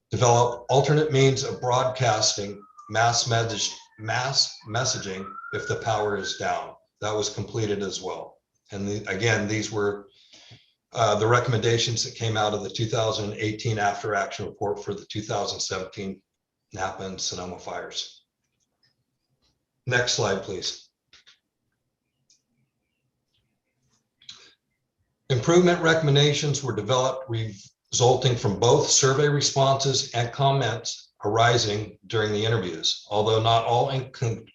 Develop alternate means of broadcasting mass messaging if the power is down. That was completed as well. And again, these were the recommendations that came out of the 2018 after action report for the 2017 Napa and Sonoma fires. Next slide, please. Improvement recommendations were developed resulting from both survey responses and comments arising during the interviews. Although not all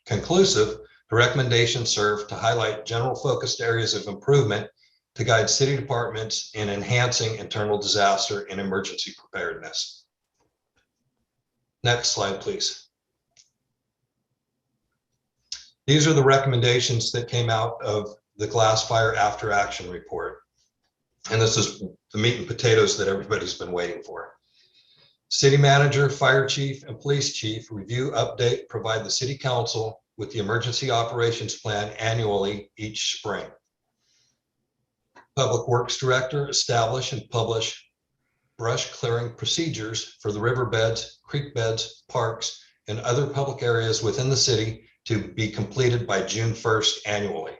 conclusive, the recommendations serve to highlight general focused areas of improvement to guide city departments in enhancing internal disaster and emergency preparedness. Next slide, please. These are the recommendations that came out of the glass fire after action report. And this is the meat and potatoes that everybody's been waiting for. City manager, fire chief, and police chief review, update, provide the city council with the emergency operations plan annually each spring. Public Works Director establish and publish brush clearing procedures for the riverbeds, creek beds, parks, and other public areas within the city to be completed by June 1st annually.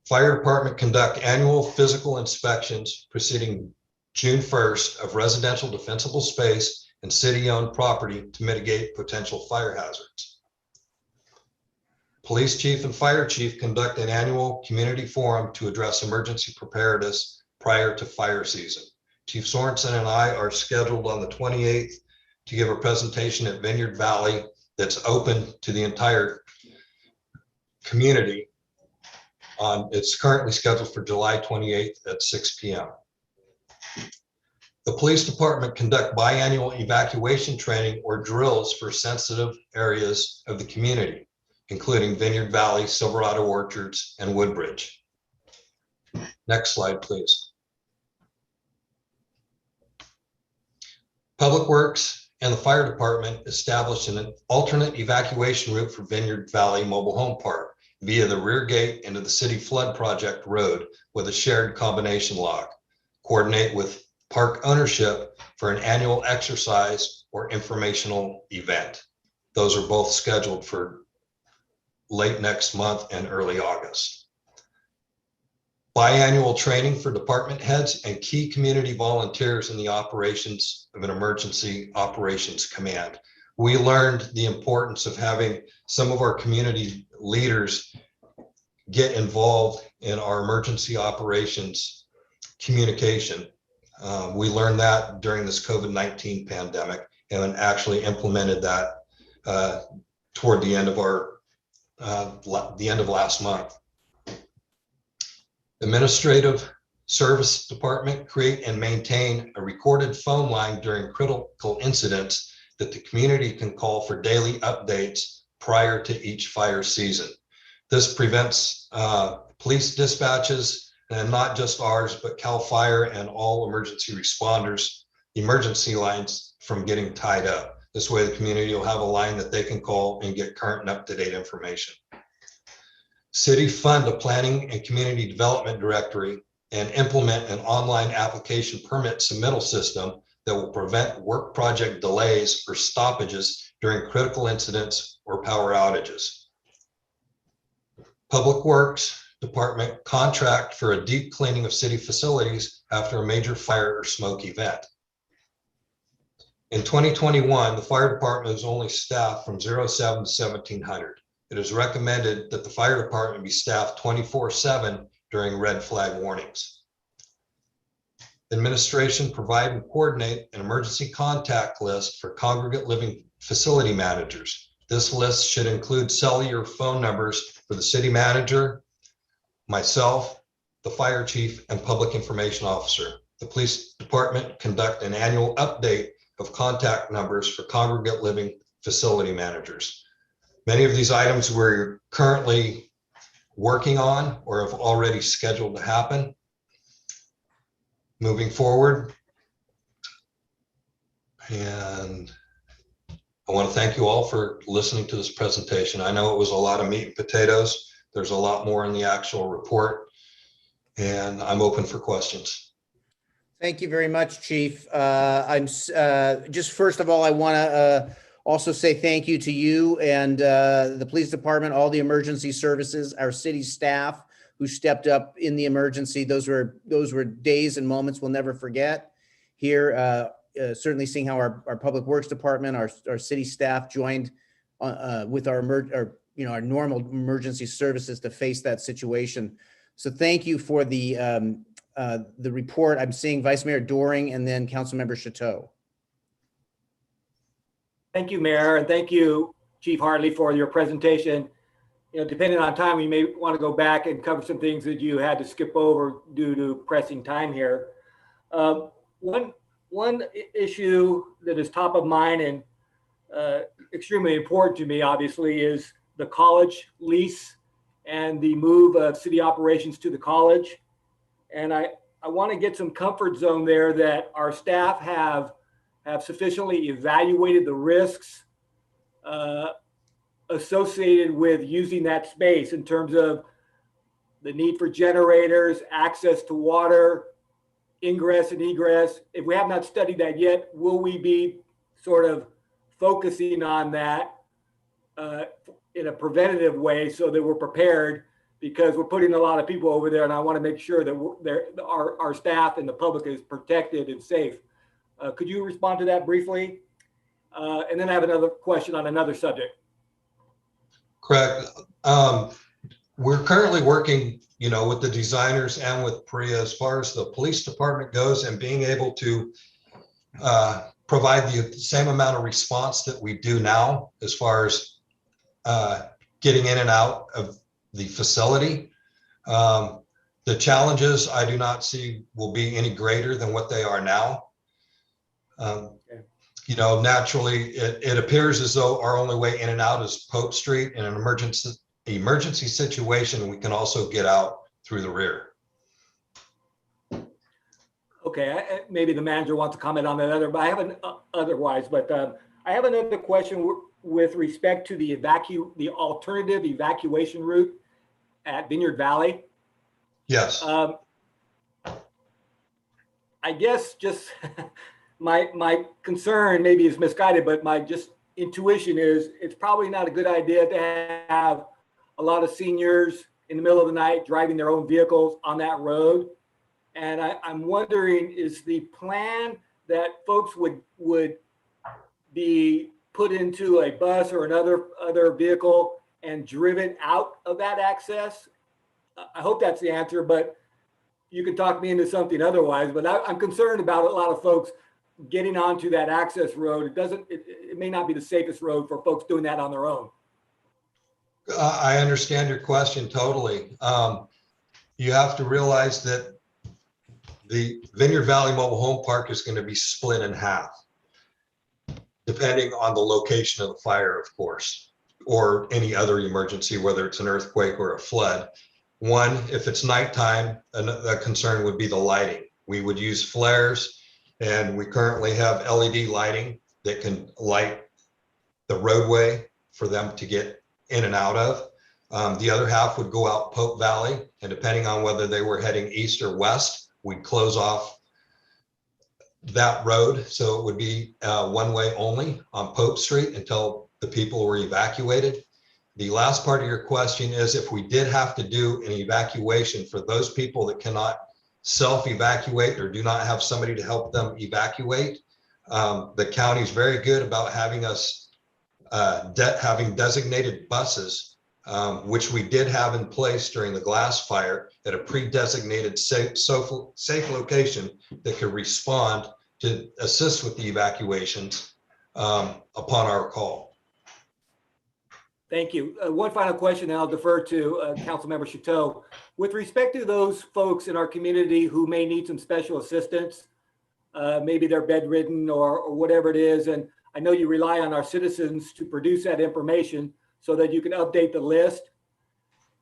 Fire department conduct annual physical inspections preceding June 1st of residential defensible space and city-owned property to mitigate potential fire hazards. Police chief and fire chief conduct an annual community forum to address emergency preparedness prior to fire season. Chief Sorensen and I are scheduled on the 28th to give a presentation at Vineyard Valley that's open to the entire community. It's currently scheduled for July 28th at 6 p.m. The police department conduct biannual evacuation training or drills for sensitive areas of the community, including Vineyard Valley, Silverado Orchards, and Woodbridge. Next slide, please. Public Works and the fire department established an alternate evacuation route for Vineyard Valley Mobile Home Park via the rear gate into the city flood project road with a shared combination lock. Coordinate with park ownership for an annual exercise or informational event. Those are both scheduled for late next month and early August. Biannual training for department heads and key community volunteers in the operations of an emergency operations command. We learned the importance of having some of our community leaders get involved in our emergency operations communication. We learned that during this COVID-19 pandemic and actually implemented that toward the end of last month. Administrative Service Department create and maintain a recorded phone line during critical incidents that the community can call for daily updates prior to each fire season. This prevents police dispatches, and not just ours, but CAL FIRE and all emergency responders, emergency lines from getting tied up. This way the community will have a line that they can call and get current and up-to-date information. City fund a planning and community development directory and implement an online application permit submittal system that will prevent work project delays or stoppages during critical incidents or power outages. Public Works Department contract for a deep cleaning of city facilities after a major fire or smoke event. In 2021, the fire department was only staffed from 07 to 1700. It is recommended that the fire department be staffed 24/7 during red flag warnings. Administration provide and coordinate an emergency contact list for congregate living facility managers. This list should include cellular phone numbers for the city manager, myself, the fire chief, and public information officer. The police department conduct an annual update of contact numbers for congregate living facility managers. Many of these items we're currently working on or have already scheduled to happen. Moving forward, and I want to thank you all for listening to this presentation. I know it was a lot of meat and potatoes. There's a lot more in the actual report, and I'm open for questions. Thank you very much, Chief. I'm just first of all, I want to also say thank you to you and the police department, all the emergency services, our city staff who stepped up in the emergency. Those were days and moments we'll never forget. Here, certainly seeing how our public works department, our city staff joined with our normal emergency services to face that situation. So thank you for the report. I'm seeing Vice Mayor Doring and then Councilmember Chateau. Thank you, Mayor, and thank you, Chief Hartley, for your presentation. Depending on time, we may want to go back and cover some things that you had to skip over due to pressing time here. One issue that is top of mind and extremely important to me, obviously, is the college lease and the move of city operations to the college. And I want to get some comfort zone there that our staff have sufficiently evaluated the risks associated with using that space in terms of the need for generators, access to water, ingress and egress. If we have not studied that yet, will we be sort of focusing on that in a preventative way so that we're prepared, because we're putting a lot of people over there and I want to make sure that our staff and the public is protected and safe. Could you respond to that briefly? And then I have another question on another subject. Correct. We're currently working, with the designers and with PREA as far as the police department goes, and being able to provide the same amount of response that we do now as far as getting in and out of the facility. The challenges I do not see will be any greater than what they are now. Naturally, it appears as though our only way in and out is Pope Street. In an emergency situation, we can also get out through the rear. Okay, maybe the manager wants to comment on that but I have otherwise. But I have another question with respect to the alternative evacuation route at Vineyard Valley. Yes. I guess just my concern maybe is misguided, but my just intuition is it's probably not a good idea to have a lot of seniors in the middle of the night driving their own vehicles on that road. And I'm wondering, is the plan that folks would be put into a bus or other vehicle and driven out of that access? I hope that's the answer, but you can talk me into something otherwise, but I'm concerned about a lot of folks getting onto that access road. It may not be the safest road for folks doing that on their own. I understand your question totally. You have to realize that the Vineyard Valley Mobile Home Park is going to be split in half, depending on the location of the fire, of course, or any other emergency, whether it's an earthquake or a flood. One, if it's nighttime, a concern would be the lighting. We would use flares, and we currently have LED lighting that can light the roadway for them to get in and out of. The other half would go out Pope Valley, and depending on whether they were heading east or west, we'd close off that road. So it would be one way only on Pope Street until the people were evacuated. The last part of your question is if we did have to do an evacuation for those people that cannot self-evacuate or do not have somebody to help them evacuate, the county is very good about having us having designated buses, which we did have in place during the glass fire at a pre-designated safe location that could respond to assist with the evacuations upon our call. Thank you. One final question, and I'll defer to Councilmember Chateau. With respect to those folks in our community who may need some special assistance, maybe they're bedridden or whatever it is, and I know you rely on our citizens to produce that information so that you can update the list.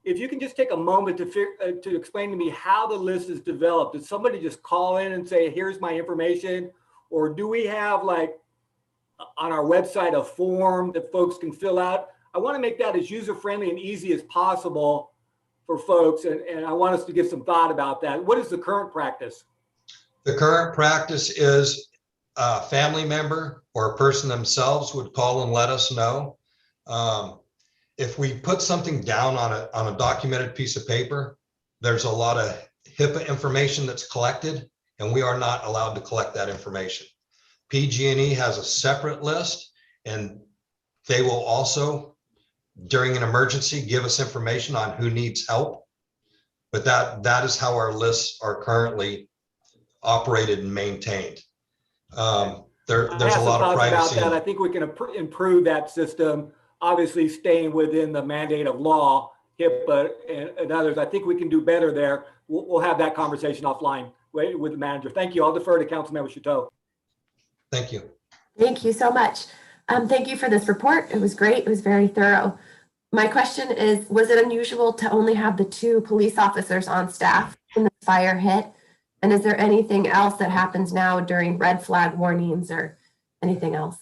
If you can just take a moment to explain to me how the list is developed. Does somebody just call in and say, here's my information? Or do we have, like, on our website a form that folks can fill out? I want to make that as user-friendly and easy as possible for folks, and I want us to give some thought about that. What is the current practice? The current practice is a family member or a person themselves would call and let us know. If we put something down on a documented piece of paper, there's a lot of HIPAA information that's collected, and we are not allowed to collect that information. PG&E has a separate list, and they will also, during an emergency, give us information on who needs help. But that is how our lists are currently operated and maintained. There's a lot of privacy. About that. I think we can improve that system, obviously staying within the mandate of law, HIPAA and others. I think we can do better there. We'll have that conversation offline with the manager. Thank you. I'll defer to Councilmember Chateau. Thank you. Thank you so much. Thank you for this report. It was great. It was very thorough. My question is, was it unusual to only have the 2 police officers on staff when the fire hit? And is there anything else that happens now during red flag warnings or anything else?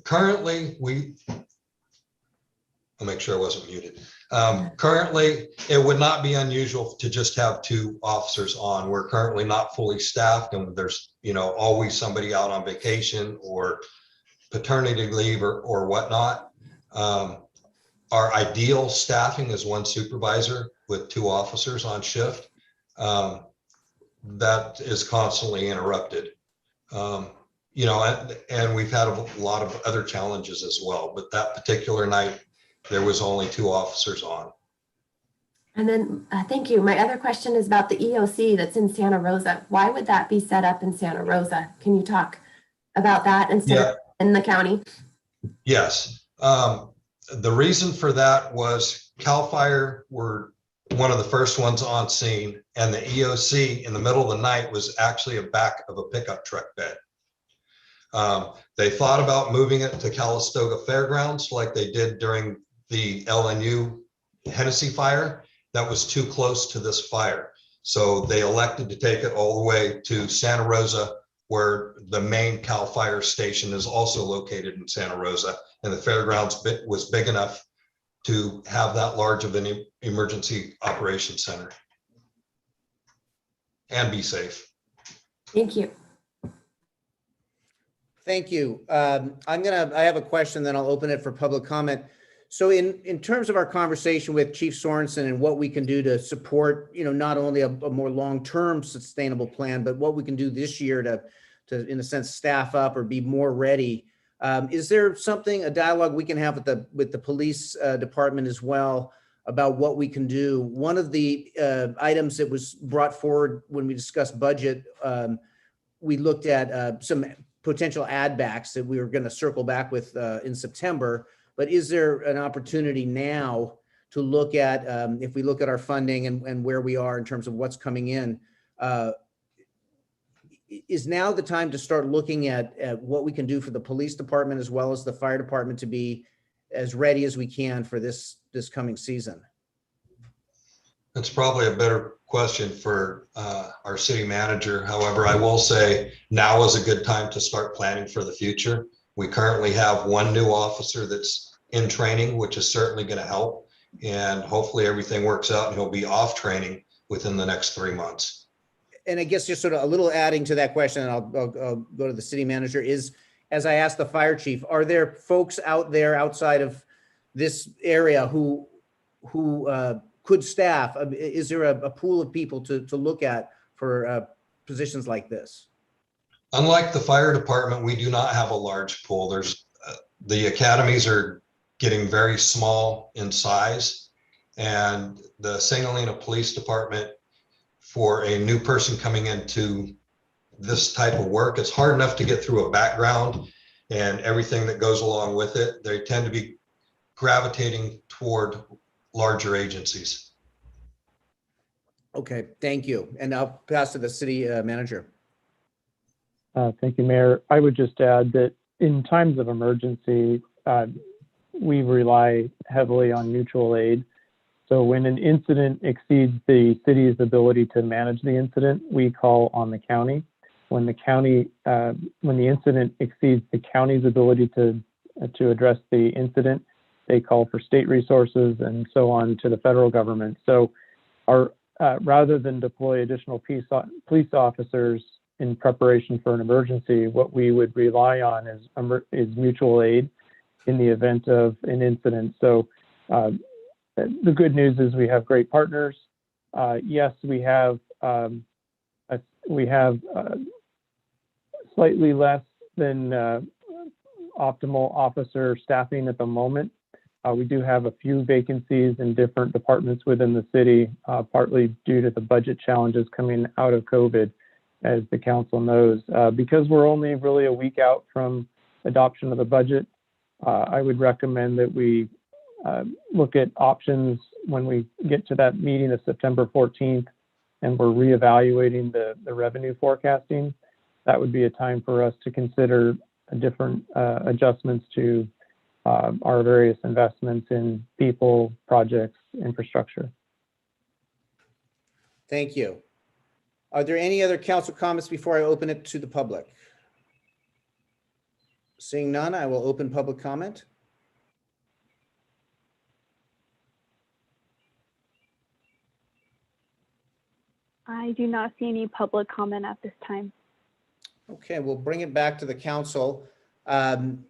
Currently, I'll make sure I wasn't muted. Currently, it would not be unusual to just have 2 officers on. We're currently not fully staffed, and there's always somebody out on vacation or paternity leave or whatnot. Our ideal staffing is 1 supervisor with 2 officers on shift. That is constantly interrupted. And we've had a lot of other challenges as well, but that particular night, there was only 2 officers on. And then, thank you. My other question is about the EOC that's in Santa Rosa. Why would that be set up in Santa Rosa? Can you talk about that instead of in the county? Yes. The reason for that was CAL FIRE were one of the first ones on scene, and the EOC in the middle of the night was actually a back of a pickup truck bed. They thought about moving it to Calistoga Fairgrounds like they did during the LNU Hennessy fire. That was too close to this fire. So they elected to take it all the way to Santa Rosa, where the main CAL FIRE station is also located in Santa Rosa. And the fairgrounds was big enough to have that large of an emergency operations center and be safe. Thank you. Thank you. I have a question, then I'll open it for public comment. So in terms of our conversation with Chief Sorensen and what we can do to support, not only a more long-term sustainable plan, but what we can do this year to in a sense, staff up or be more ready. Is there a dialogue we can have with the police department as well about what we can do. One of the items that was brought forward when we discussed budget, we looked at some potential add backs that we were going to circle back with in September. But is there an opportunity now to look at, if we look at our funding and where we are in terms of what's coming in, is now the time to start looking at what we can do for the police department as well as the fire department to be as ready as we can for this coming season? That's probably a better question for our city manager. However, I will say now is a good time to start planning for the future. We currently have one new officer that's in training, which is certainly going to help. And hopefully everything works out and he'll be off training within the next 3 months. And I guess just sort of a little adding to that question, and I'll go to the city manager, is, as I asked the fire chief, are there folks out there outside of this area who could staff? Is there a pool of people to look at for positions like this? Unlike the fire department, we do not have a large pool. There's the academies are getting very small in size, and the St. Helena Police Department, for a new person coming into this type of work, it's hard enough to get through a background and everything that goes along with it. They tend to be gravitating toward larger agencies. Okay, thank you. And I'll pass to the city manager. Thank you, Mayor. I would just add that in times of emergency, we rely heavily on mutual aid. So when an incident exceeds the city's ability to manage the incident, we call on the county. When the incident exceeds the county's ability to address the incident, they call for state resources and so on to the federal government. So rather than deploy additional police officers in preparation for an emergency, what we would rely on is mutual aid in the event of an incident. So the good news is we have great partners. Yes, we have slightly less than optimal officer staffing at the moment. We do have a few vacancies in different departments within the city, partly due to the budget challenges coming out of COVID, as the council knows. Because we're only really a week out from adoption of the budget, I would recommend that we look at options when we get to that meeting of September 14th and we're reevaluating the revenue forecasting. That would be a time for us to consider different adjustments to our various investments in people, projects, infrastructure. Thank you. Are there any other council comments before I open it to the public? Seeing none, I will open public comment. I do not see any public comment at this time. Okay, we'll bring it back to the council. And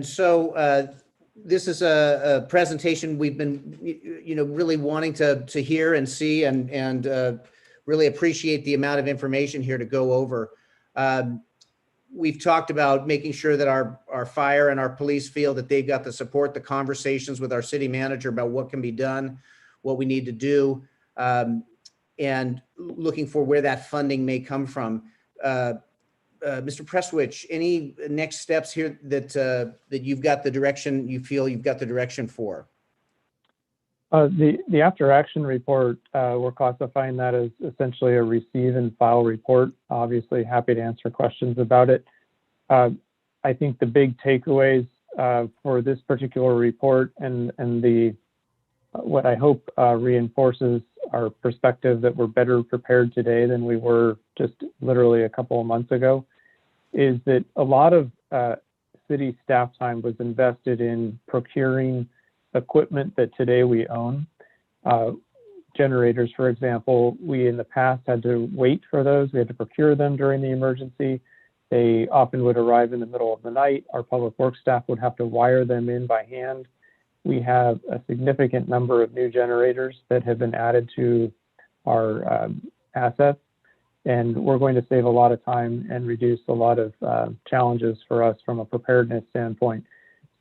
so this is a presentation we've been, really wanting to hear and see, and really appreciate the amount of information here to go over. We've talked about making sure that our fire and our police feel that they've got the support, the conversations with our city manager about what can be done, what we need to do, and looking for where that funding may come from. Mr. Prestwich, any next steps here that you've got the direction, you feel you've got the direction for? The after action report, we're classifying that as essentially a receive and file report. Obviously happy to answer questions about it. I think the big takeaways for this particular report and what I hope reinforces our perspective that we're better prepared today than we were just literally a couple of months ago, is that a lot of city staff time was invested in procuring equipment that today we own. Generators, for example, we in the past had to wait for those. We had to procure them during the emergency. They often would arrive in the middle of the night. Our public works staff would have to wire them in by hand. We have a significant number of new generators that have been added to our assets, and we're going to save a lot of time and reduce a lot of challenges for us from a preparedness standpoint.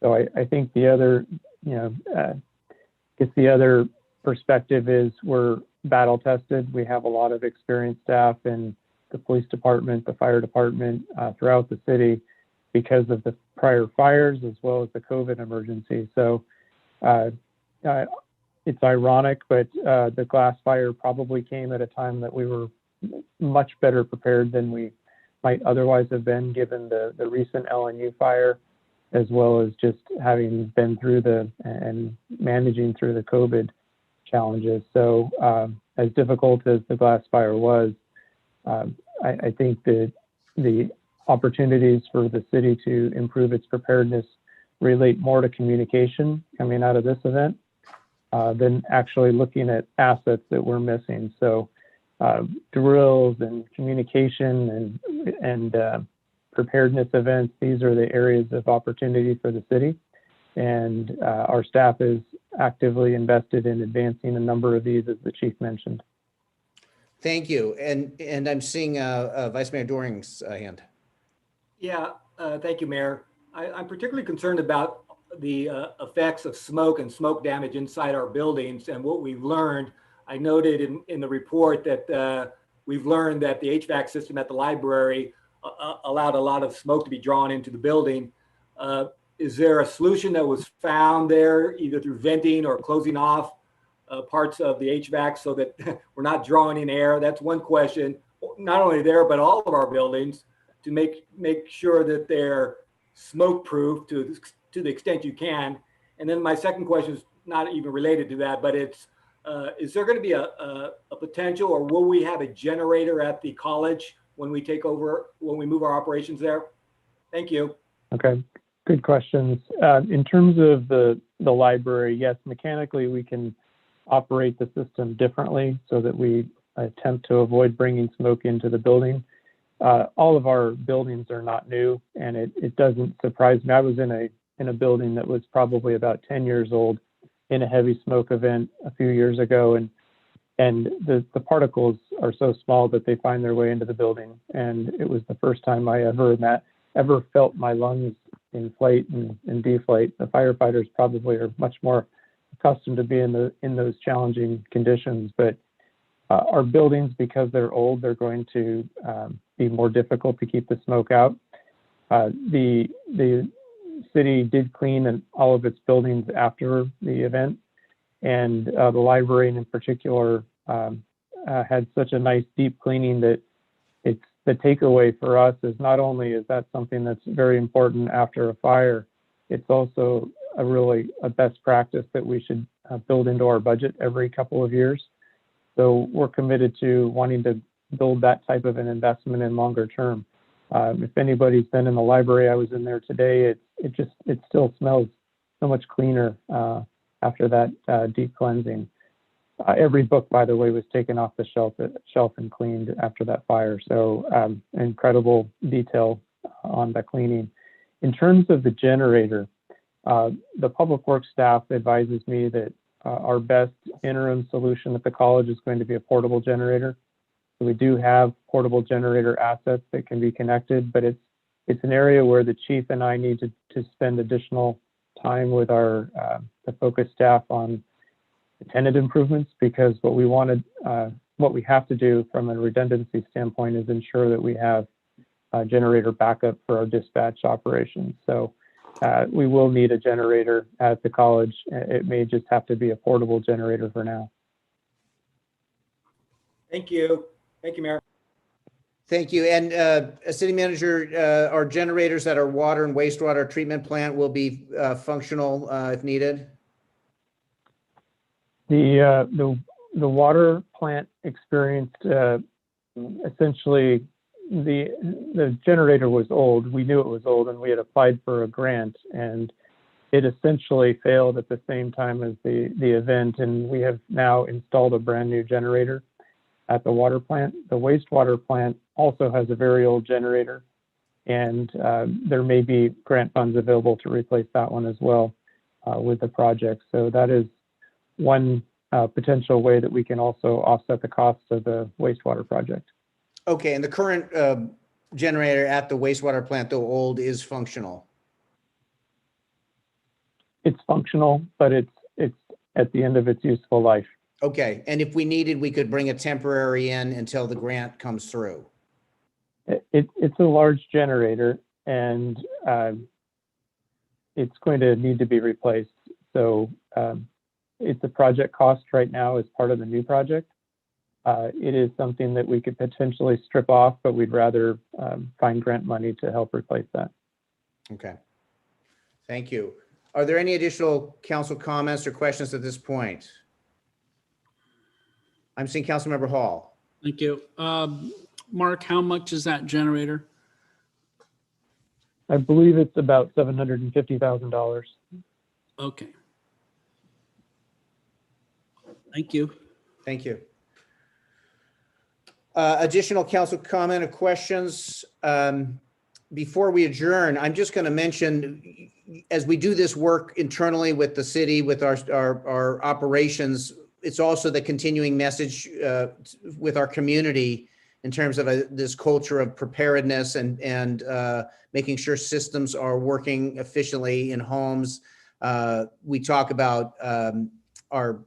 So I think the other, the other perspective is we're battle tested. We have a lot of experienced staff in the police department, the fire department, throughout the city because of the prior fires as well as the COVID emergency. So it's ironic, but the glass fire probably came at a time that we were much better prepared than we might otherwise have been, given the recent LNU fire, as well as just having been through and managing through the COVID challenges. So as difficult as the glass fire was, I think that the opportunities for the city to improve its preparedness relate more to communication coming out of this event than actually looking at assets that we're missing. So drills and communication and preparedness events, these are the areas of opportunity for the city. And our staff is actively invested in advancing a number of these, as the chief mentioned. Thank you. And I'm seeing Vice Mayor Doring's hand. Yeah, thank you, Mayor. I'm particularly concerned about the effects of smoke and smoke damage inside our buildings and what we've learned. I noted in the report that we've learned that the HVAC system at the library allowed a lot of smoke to be drawn into the building. Is there a solution that was found there, either through venting or closing off parts of the HVAC so that we're not drawing in air? That's one question, not only there, but all of our buildings, to make sure that they're smoke proof to the extent you can. And then my second question is not even related to that, but it's, is there going to be a potential, or will we have a generator at the college when we take over, when we move our operations there? Thank you. Okay, good questions. In terms of the library, yes, mechanically we can operate the system differently so that we attempt to avoid bringing smoke into the building. All of our buildings are not new, and it doesn't surprise me. I was in a building that was probably about 10 years old in a heavy smoke event a few years ago, and the particles are so small that they find their way into the building. And it was the first time I ever felt my lungs inflate and deflate. The firefighters probably are much more accustomed to being in those challenging conditions, but our buildings, because they're old, they're going to be more difficult to keep the smoke out. The city did clean all of its buildings after the event, and the library in particular had such a nice deep cleaning that it's the takeaway for us is not only is that something that's very important after a fire, it's also a best practice that we should build into our budget every couple of years. So we're committed to wanting to build that type of an investment in longer term. If anybody's been in the library, I was in there today, it still smells so much cleaner after that deep cleansing. Every book, by the way, was taken off the shelf and cleaned after that fire. So incredible detail on the cleaning. In terms of the generator, the public works staff advises me that our best interim solution at the college is going to be a portable generator. So we do have portable generator assets that can be connected, but it's an area where the chief and I need to spend additional time with the focus staff on the tenant improvements, because what we have to do from a redundancy standpoint is ensure that we have generator backup for our dispatch operations. So we will need a generator at the college. It may just have to be a portable generator for now. Thank you. Thank you, Mayor. Thank you. And City Manager, our generators at our water and wastewater treatment plant will be functional if needed? The water plant experienced essentially the generator was old. We knew it was old, and we had applied for a grant, and it essentially failed at the same time as the event. And we have now installed a brand new generator at the water plant. The wastewater plant also has a very old generator, and there may be grant funds available to replace that one as well with the project. So that is one potential way that we can also offset the costs of the wastewater project. Okay, and the current generator at the wastewater plant, though old, is functional? It's functional, but it's at the end of its useful life. Okay, and if we needed, we could bring a temporary in until the grant comes through. It's a large generator, and it's going to need to be replaced. So it's a project cost right now as part of the new project. It is something that we could potentially strip off, but we'd rather find grant money to help replace that. Okay. Thank you. Are there any additional council comments or questions at this point? I'm seeing Councilmember Hall. Thank you. Mark, how much is that generator? I believe it's about $750,000. Okay. Thank you. Thank you. Additional council comment or questions? Before we adjourn, I'm just going to mention, as we do this work internally with the city, with our operations, it's also the continuing message with our community in terms of this culture of preparedness and making sure systems are working efficiently in homes. We talk about our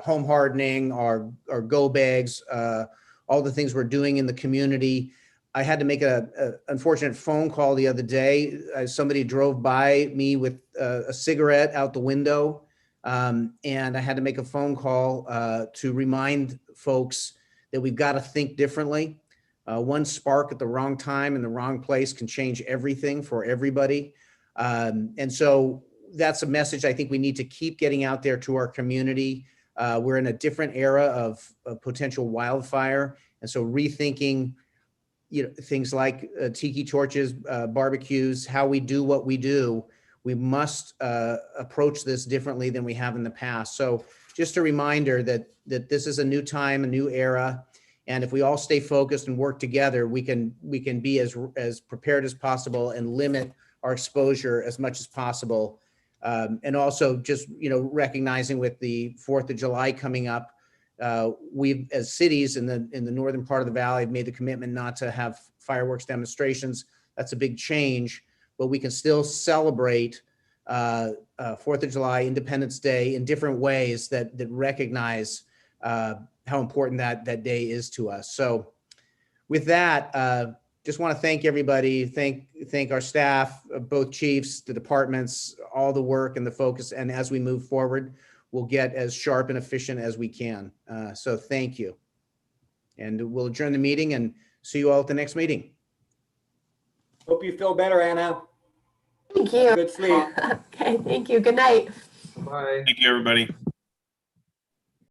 home hardening, our go bags, all the things we're doing in the community. I had to make an unfortunate phone call the other day. Somebody drove by me with a cigarette out the window, and I had to make a phone call to remind folks that we've got to think differently. One spark at the wrong time in the wrong place can change everything for everybody. And so that's a message I think we need to keep getting out there to our community. We're in a different era of potential wildfire. And so rethinking things like tiki torches, barbecues, how we do what we do, we must approach this differently than we have in the past. So just a reminder that this is a new time, a new era. And if we all stay focused and work together, we can be as prepared as possible and limit our exposure as much as possible. And also just, recognizing with the 4th of July coming up, we've, as cities in the northern part of the valley, have made the commitment not to have fireworks demonstrations. That's a big change, but we can still celebrate 4th of July, Independence Day in different ways that recognize how important that day is to us. So with that, just want to thank everybody, thank our staff, both chiefs, the departments, all the work and the focus. And as we move forward, we'll get as sharp and efficient as we can. So thank you. And we'll adjourn the meeting and see you all at the next meeting. Hope you feel better, Anna. Thank you. Good sleep. Okay, thank you. Good night. Bye. Thank you, everybody.